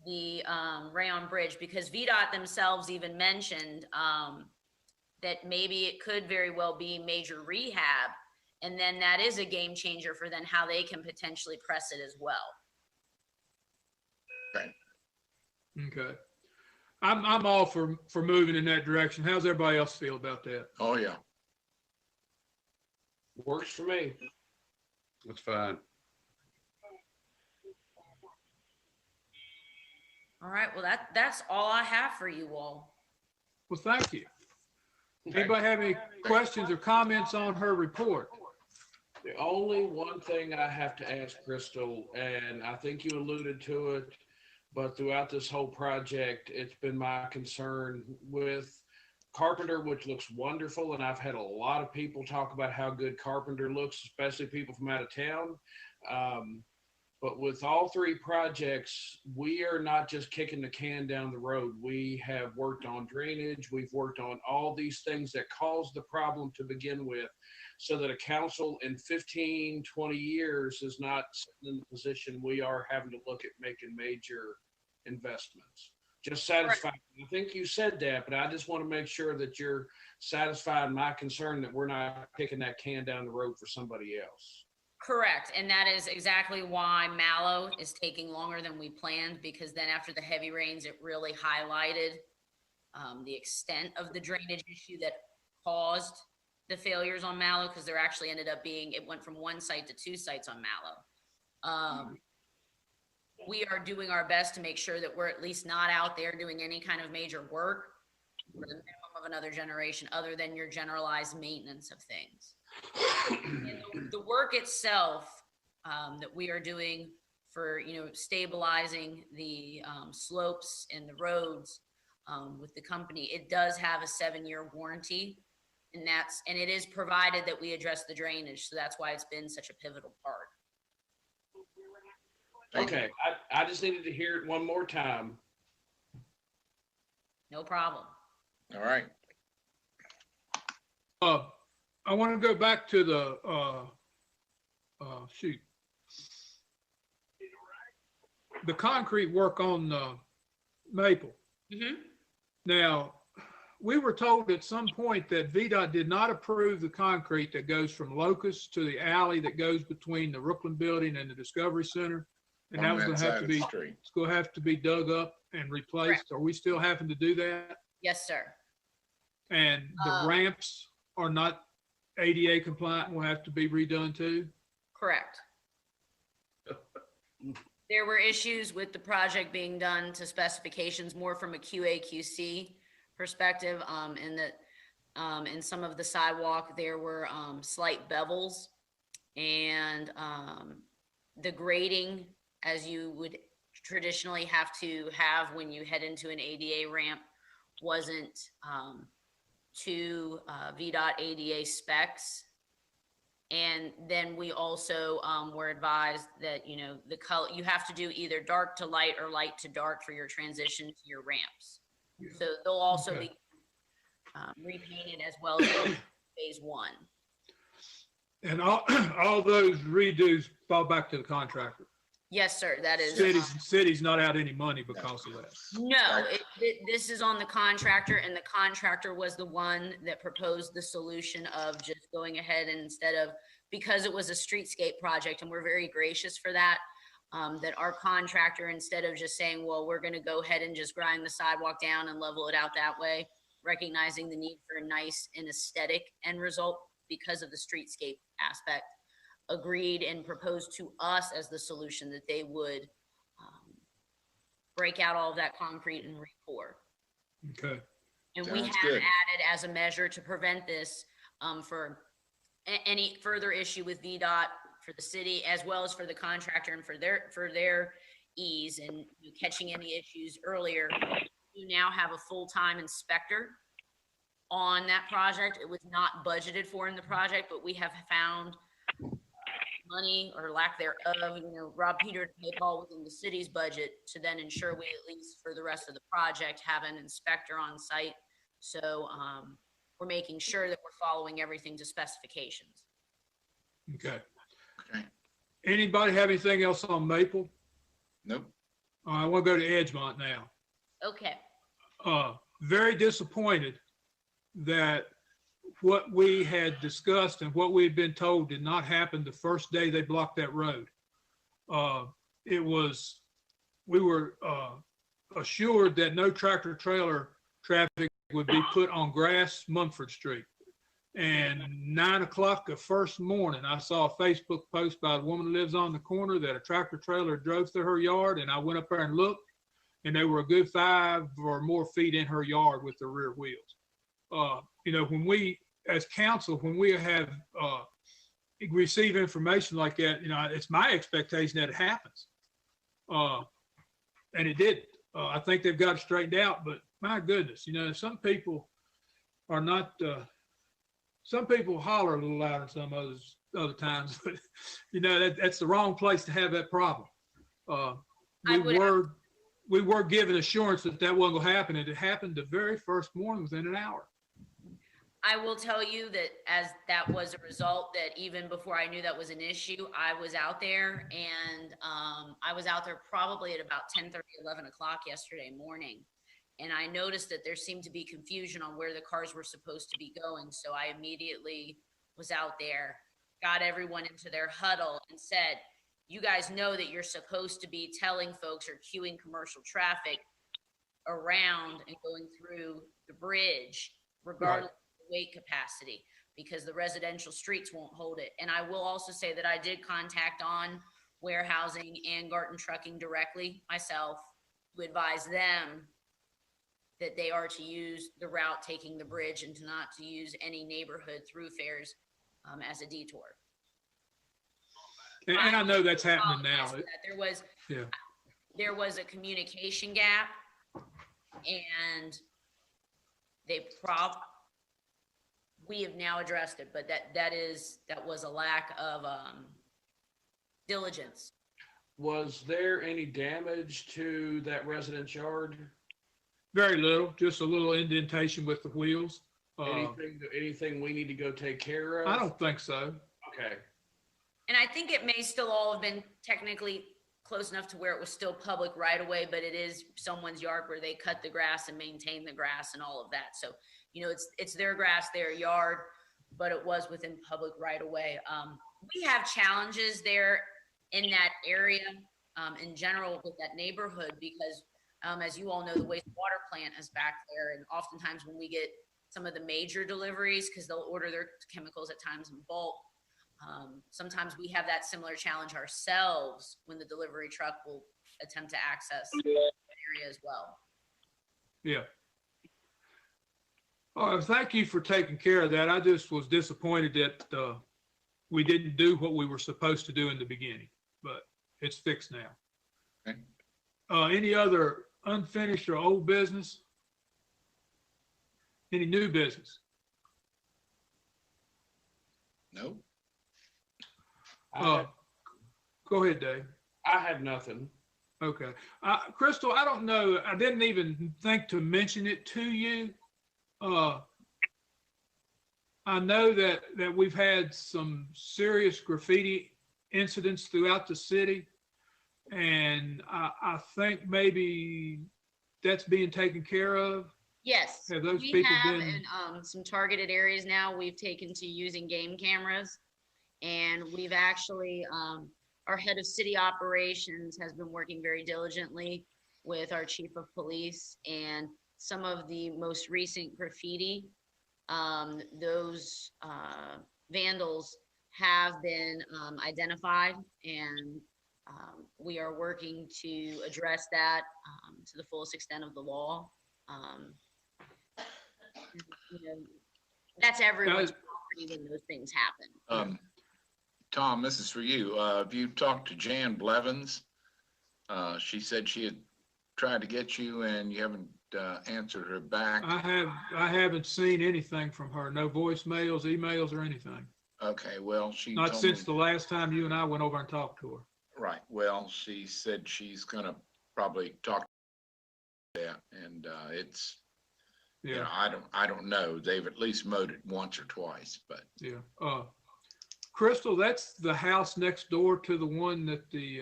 the Rayon Bridge, because VDOT themselves even mentioned that maybe it could very well be major rehab. And then that is a game changer for then how they can potentially press it as well. Okay. I'm all for moving in that direction. How's everybody else feel about that? Oh, yeah. Works for me. That's fine. All right, well, that's all I have for you all. Well, thank you. Anybody have any questions or comments on her report? The only one thing I have to ask Crystal, and I think you alluded to it, but throughout this whole project, it's been my concern with Carpenter, which looks wonderful. And I've had a lot of people talk about how good Carpenter looks, especially people from out of town. But with all three projects, we are not just kicking the can down the road. We have worked on drainage. We've worked on all these things that caused the problem to begin with, so that a council in 15, 20 years is not sitting in the position we are, having to look at making major investments. Just satisfied. I think you said that, but I just want to make sure that you're satisfied my concern that we're not kicking that can down the road for somebody else. Correct, and that is exactly why Mallow is taking longer than we planned, because then after the heavy rains, it really highlighted the extent of the drainage issue that caused the failures on Mallow, because there actually ended up being, it went from one site to two sites on Mallow. We are doing our best to make sure that we're at least not out there doing any kind of major work for the minimum of another generation, other than your generalized maintenance of things. And the work itself that we are doing for, stabilizing the slopes and the roads with the company, it does have a 7-year warranty, and it is provided that we address the drainage. So that's why it's been such a pivotal part. Okay, I just needed to hear it one more time. No problem. All right. I want to go back to the, the concrete work on Maple. Mm-hmm. Now, we were told at some point that VDOT did not approve the concrete that goes from Locust to the alley that goes between the Rookland Building and the Discovery Center. And that was going to have to be, it's going to have to be dug up and replaced. Correct. Are we still having to do that? Yes, sir. And the ramps are not ADA compliant, will have to be redone too? Correct. There were issues with the project being done to specifications more from a QA/QC perspective, in that in some of the sidewalk there were slight bevels, and the grading, as you would traditionally have to have when you head into an ADA ramp, wasn't to VDOT ADA specs. And then we also were advised that, the color, you have to do either dark to light or light to dark for your transition to your ramps. Yeah. So they'll also Okay. be repainted as well as phase one. And all those redos fall back to the contractor. Yes, sir, that is. City's not out any money because of that. No, this is on the contractor, and the contractor was the one that proposed the solution of just going ahead and instead of, because it was a streetscape project, and we're very gracious for that, that our contractor, instead of just saying, well, we're gonna go ahead and just grind the sidewalk down and level it out that way, recognizing the need for a nice and aesthetic end result because of the streetscape aspect, agreed and proposed to us as the solution that they would break out all of that concrete and re-pour. Okay. And we Sounds have good. added, as a measure to prevent this for any further issue with VDOT for the city, as well as for the contractor and for their ease and catching any issues earlier, you now have a full-time inspector on that project. It was not budgeted for in the project, but we have found money or lack thereof, rob Peter to pay Paul within the city's budget to then ensure we, at least for the rest of the project, have an inspector on site. So we're making sure that we're following everything to specifications. Okay. Okay. Anybody have anything else on Maple? Nope. I want to go to Edgemont now. Okay. Very disappointed that what we had discussed and what we had been told did not happen the first day they blocked that road. We were assured that no tractor trailer traffic would be put on Grass Mumford Street. And 9 o'clock the first morning, I saw a Facebook post by a woman who lives on the corner that a tractor trailer drove through her yard, and I went up there and looked, and they were a good 5 or more feet in her yard with the rear wheels. When we, as council, when we have receive information like that, it's my expectation that it happens. And it didn't. I think they've got it straightened out, but my goodness, some people are not, some people holler a little louder than some others other times, but that's the wrong place to have that problem. I We would- were given assurance that wasn't going to happen, and it happened the very first morning within an hour. I will tell you that as that was a result, that even before I knew that was an issue, I was out there, and I was out there probably at about 10:30, 11 o'clock yesterday morning. And I noticed that there seemed to be confusion on where the cars were supposed to be going. So I immediately was out there, got everyone into their huddle and said, you guys know that you're supposed to be telling folks or queuing commercial traffic around and going through the bridge, regardless of the weight capacity, because the residential streets won't hold it. And I will also say that I did contact On Warehousing and Garten Trucking directly myself to advise them that they are to use the route taking the bridge and to not to use any neighborhood thoroughfares as a detour. And I know that's happening now. That Yeah. there was a communication gap, and we have now addressed it, but that was a lack of diligence. Was there any damage to that residence yard? Very little, just a little indentation with the wheels. Anything we need to go take care of? I don't think so. Okay. And I think it may still all have been technically close enough to where it was still public right away, but it is someone's yard where they cut the grass and maintain the grass and all of that. So, it's their grass, their yard, but it was within public right away. We have challenges there in that area, in general with that neighborhood, because as you all know, the wastewater plant is back there. And oftentimes when we get some of the major deliveries, because they'll order their chemicals at times in bulk, sometimes we have that similar challenge ourselves when the delivery truck will attempt to access the area as well. Yeah. Thank you for taking care of that. I just was disappointed that we didn't do what we were supposed to do in the beginning, but it's fixed now. Okay. Any other unfinished or old business? Any new business? No. Go ahead, Dave. I have nothing. Okay. Crystal, I don't know. I didn't even think to mention it to you. I know that we've had some serious graffiti incidents throughout the city. And I think maybe that's being taken care of. Yes, Have those we people have been- in some targeted areas now, we've taken to using game cameras. And we've actually, our head of city operations has been working very diligently with our chief of police, and some of the most recent graffiti, those vandals have been identified, and we are working to address that to the fullest extent of the law. That's everyone's property when those things happen. Tom, this is for you. Have you talked to Jan Blevins? She said she had tried to get you and you haven't answered her back. I haven't seen anything from her. No voicemails, emails, or anything. Okay, well, she Not told since me, the last time you and I went over and talked to her. right. Well, she said she's gonna probably talk to that, and it's, Yeah. I don't know. They've at least mowed it once or twice, but Yeah. Crystal, that's the house next door to the one that the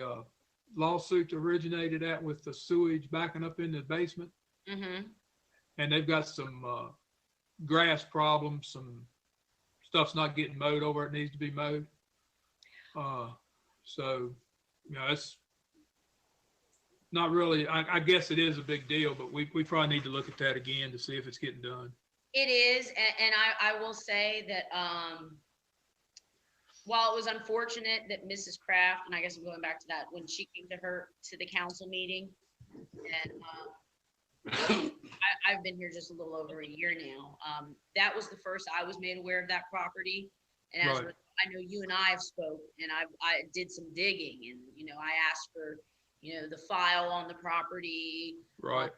lawsuit originated at with the sewage backing up in the basement. Mm-hmm. And they've got some grass problems, some stuff's not getting mowed over it needs to be mowed. So, it's not really, I guess it is a big deal, but we probably need to look at that again to see if it's getting done. It is, and I will say that while it was unfortunate that Mrs. Kraft, and I guess I'm going back to that, when she came to the council meeting, and I've been here just a little over a year now. That was the first I was made aware of that property. And as Right. I know you and I have spoke, and I did some digging, and, I asked for, the file on the property, Right.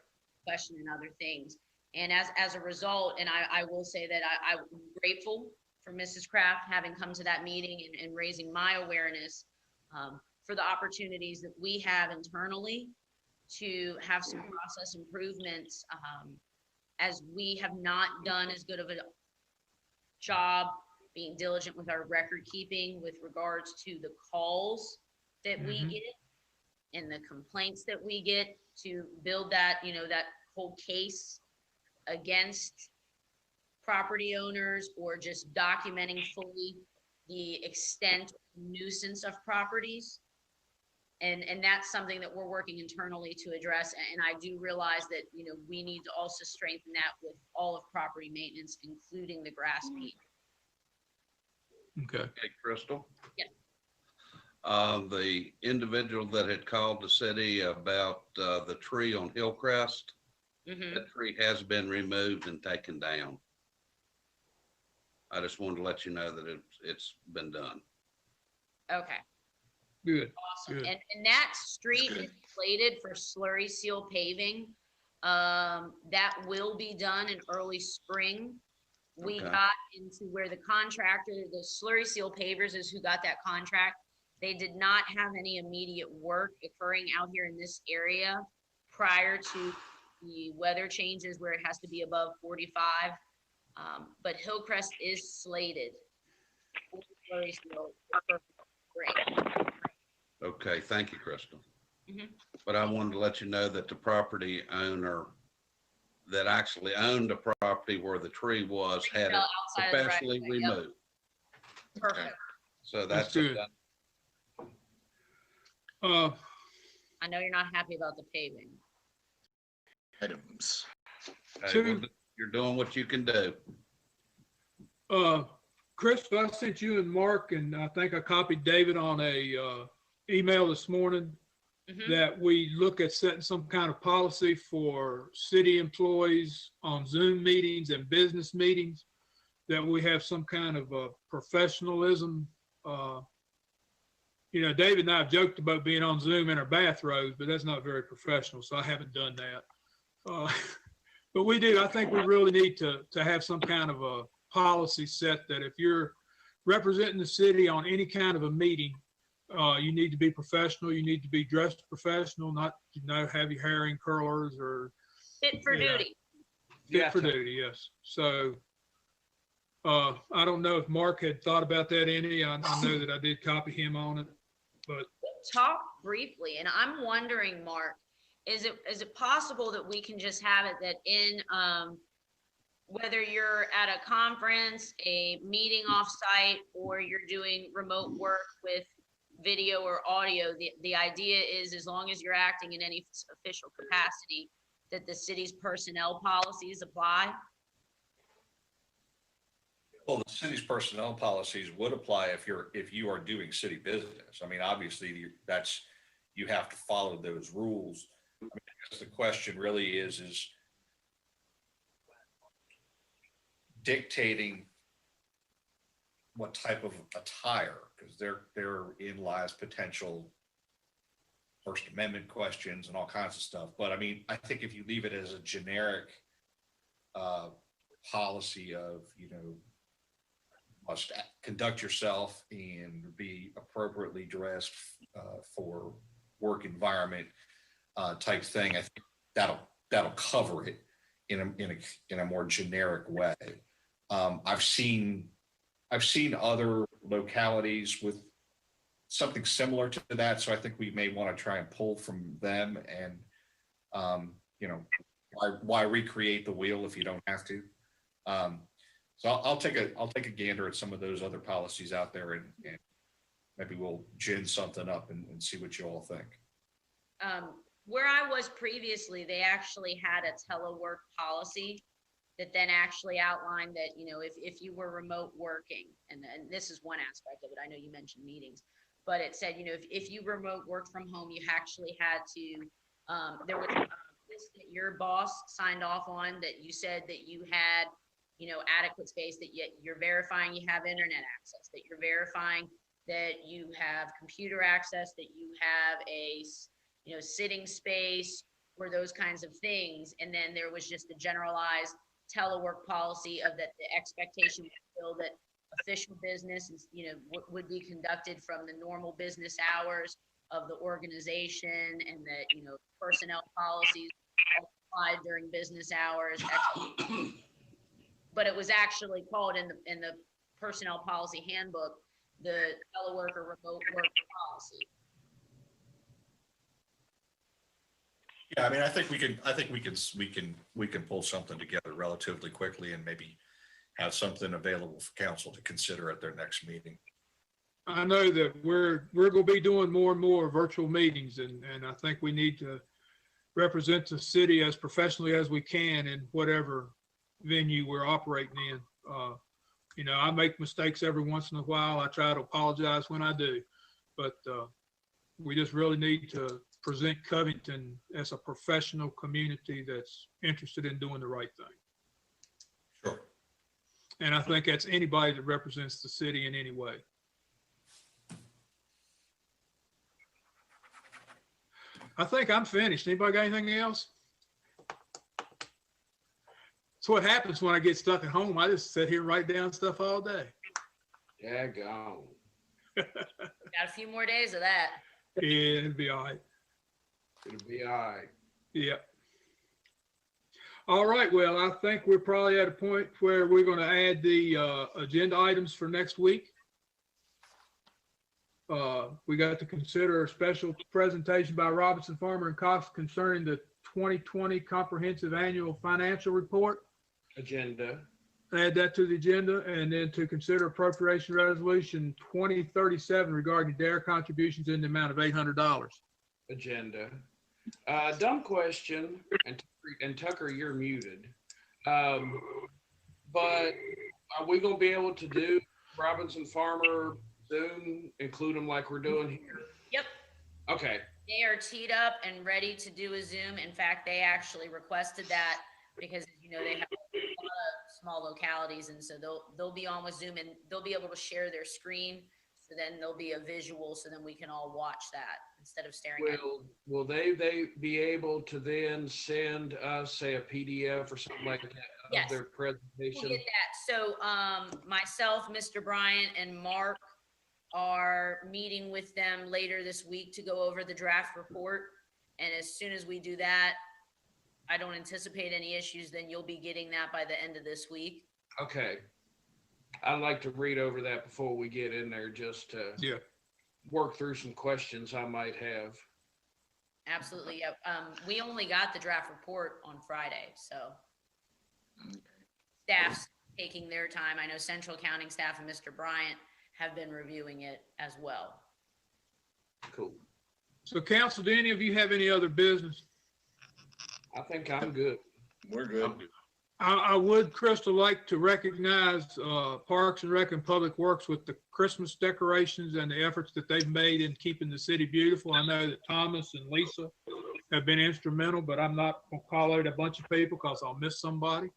question and other things. And as a result, and I will say that I'm grateful for Mrs. Kraft having come to that meeting and raising my awareness for the opportunities that we have internally to have some process improvements, as we have not done as good of a job being diligent with our record keeping with regards to the calls that we get and the complaints that we get to build that, that whole case against property owners, or just documenting fully the extent nuisance of properties. And that's something that we're working internally to address. And I do realize that, we need to also strengthen that with all of property maintenance, including the grass seed. Okay. Hey, Crystal? Yeah. The individual that had called the city about the tree on Hillcrest, that tree has been removed and taken down. I just wanted to let you know that it's been done. Okay. Good. Awesome. Good. And that street is slated for slurry seal paving. That will be done in early spring. We Okay. got into where the contractor, the slurry seal pavers is who got that contract. They did not have any immediate work occurring out here in this area prior to the weather changes where it has to be above 45. But Hillcrest is slated for slurry seal for spring. Okay, thank you, Crystal. Mhm. But I wanted to let you know that the property owner that actually owned the property where the tree was had it Outside of the right professionally of way, yep. removed. Perfect. So That's that's good. I know you're not happy about the paving. Items. You're doing what you can do. Chris, I sent you and Mark, and I think I copied David on a email this morning that we look at setting some kind of policy for city employees on Zoom meetings and business meetings, that we have some kind of professionalism. David and I have joked about being on Zoom in our bathrobes, but that's not very professional, so I haven't done that. But we do. I think we really need to have some kind of a policy set that if you're representing the city on any kind of a meeting, you need to be professional. You need to be dressed professional, not have your hair in curlers or Fit for duty. fit for duty. Yes. So I don't know if Mark had thought about that any. I know that I did copy him on it, but Talk briefly, and I'm wondering, Mark, is it possible that we can just have it that in whether you're at a conference, a meeting offsite, or you're doing remote work with video or audio, the idea is, as long as you're acting in any official capacity, that the city's personnel policies apply? Well, the city's personnel policies would apply if you are doing city business. I mean, obviously you have to follow those rules. I guess the question really is dictating what type of attire, because therein lies potential First Amendment questions and all kinds of stuff. But I mean, I think if you leave it as a generic policy of, must conduct yourself and be appropriately dressed for work environment type thing, I think that'll cover it in a more generic way. I've seen other localities with something similar to that, so I think we may want to try and pull from them. And why recreate the wheel if you don't have to? So I'll take a gander at some of those other policies out there, and maybe we'll gin something up and see what you all think. Where I was previously, they actually had a telework policy that then actually outlined that, if you were remote working, and this is one aspect of it, I know you mentioned meetings, but it said, if you remote work from home, you actually had to, there was a list that your boss signed off on that you said that you had, adequate space, that you're verifying you have internet access, that you're verifying that you have computer access, that you have a, sitting space, or those kinds of things. And then there was just a generalized telework policy of that the expectation was still that official business, would be conducted from the normal business hours of the organization, and that, personnel policies applied during business hours. But it was actually called in the personnel policy handbook, the telework or remote work policy. Yeah, I mean, I think we can pull something together relatively quickly and maybe have something available for council to consider at their next meeting. I know that we're going to be doing more and more virtual meetings, and I think we need to represent the city as professionally as we can in whatever venue we're operating in. I make mistakes every once in a while. I try to apologize when I do, but we just really need to present Covington as a professional community that's interested in doing the right thing. Sure. And I think that's anybody that represents the city in any way. I think I'm finished. Anybody got anything else? That's what happens when I get stuck at home. I just sit here and write down stuff all day. Daggone. Got a few more days of that. Yeah, it'll be all right. It'll be all right. Yeah. All right. Well, I think we're probably at a point where we're going to add the agenda items for next week. We got to consider a special presentation by Robinson, Farmer and Cox concerning the 2020 Comprehensive Annual Financial Report. Agenda. Add that to the agenda, and then to consider appropriation resolution 2037 regarding dairy contributions in the amount of $800. Agenda. Dumb question, and Tucker, you're muted. But are we gonna be able to do Robinson Farmer Zoom, include them like we're doing here? Yep. Okay. They are teed up and ready to do a Zoom. In fact, they actually requested that because, they have a lot of small localities, and so they'll be on with Zoom, and they'll be able to share their screen. So then there'll be a visual, so then we can all watch that instead of staring at it. Will they be able to then send us, say, a PDF or something like that of Yes. their presentation? We'll get that. So myself, Mr. Bryant, and Mark are meeting with them later this week to go over the draft report. And as soon as we do that, I don't anticipate any issues. Then you'll be getting that by the end of this week. Okay. I'd like to read over that before we get in there, just to work through some questions I might have. Absolutely. Yep. We only got the draft report on Friday, so staff's taking their time. I know central accounting staff and Mr. Bryant have been reviewing it as well. Cool. So council, do any of you have any other business? I think I'm good. We're good. I would, Crystal, like to recognize Parks and Rec and Public Works with the Christmas decorations and the efforts that they've made in keeping the city beautiful. I know that Thomas and Lisa have been instrumental, but I'm not going to call out a bunch of people because I'll miss somebody.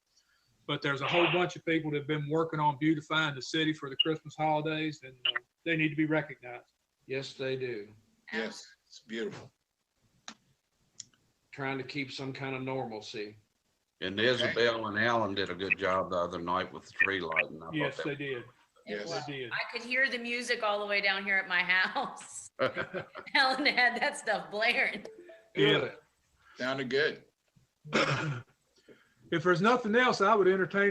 But there's a whole bunch of people that have been working on beautifying the city for the Christmas holidays, and they need to be recognized. Yes, they do. Yes, it's beautiful. Trying to keep some kind of normalcy. And Isabel and Alan did a good job the other night with the tree lighting. I thought Yes, that- they did. Yes. They did. I could hear the music all the way down here at my house. Helen had that stuff blaring. Yeah. Sounded good. If there's nothing else, I would entertain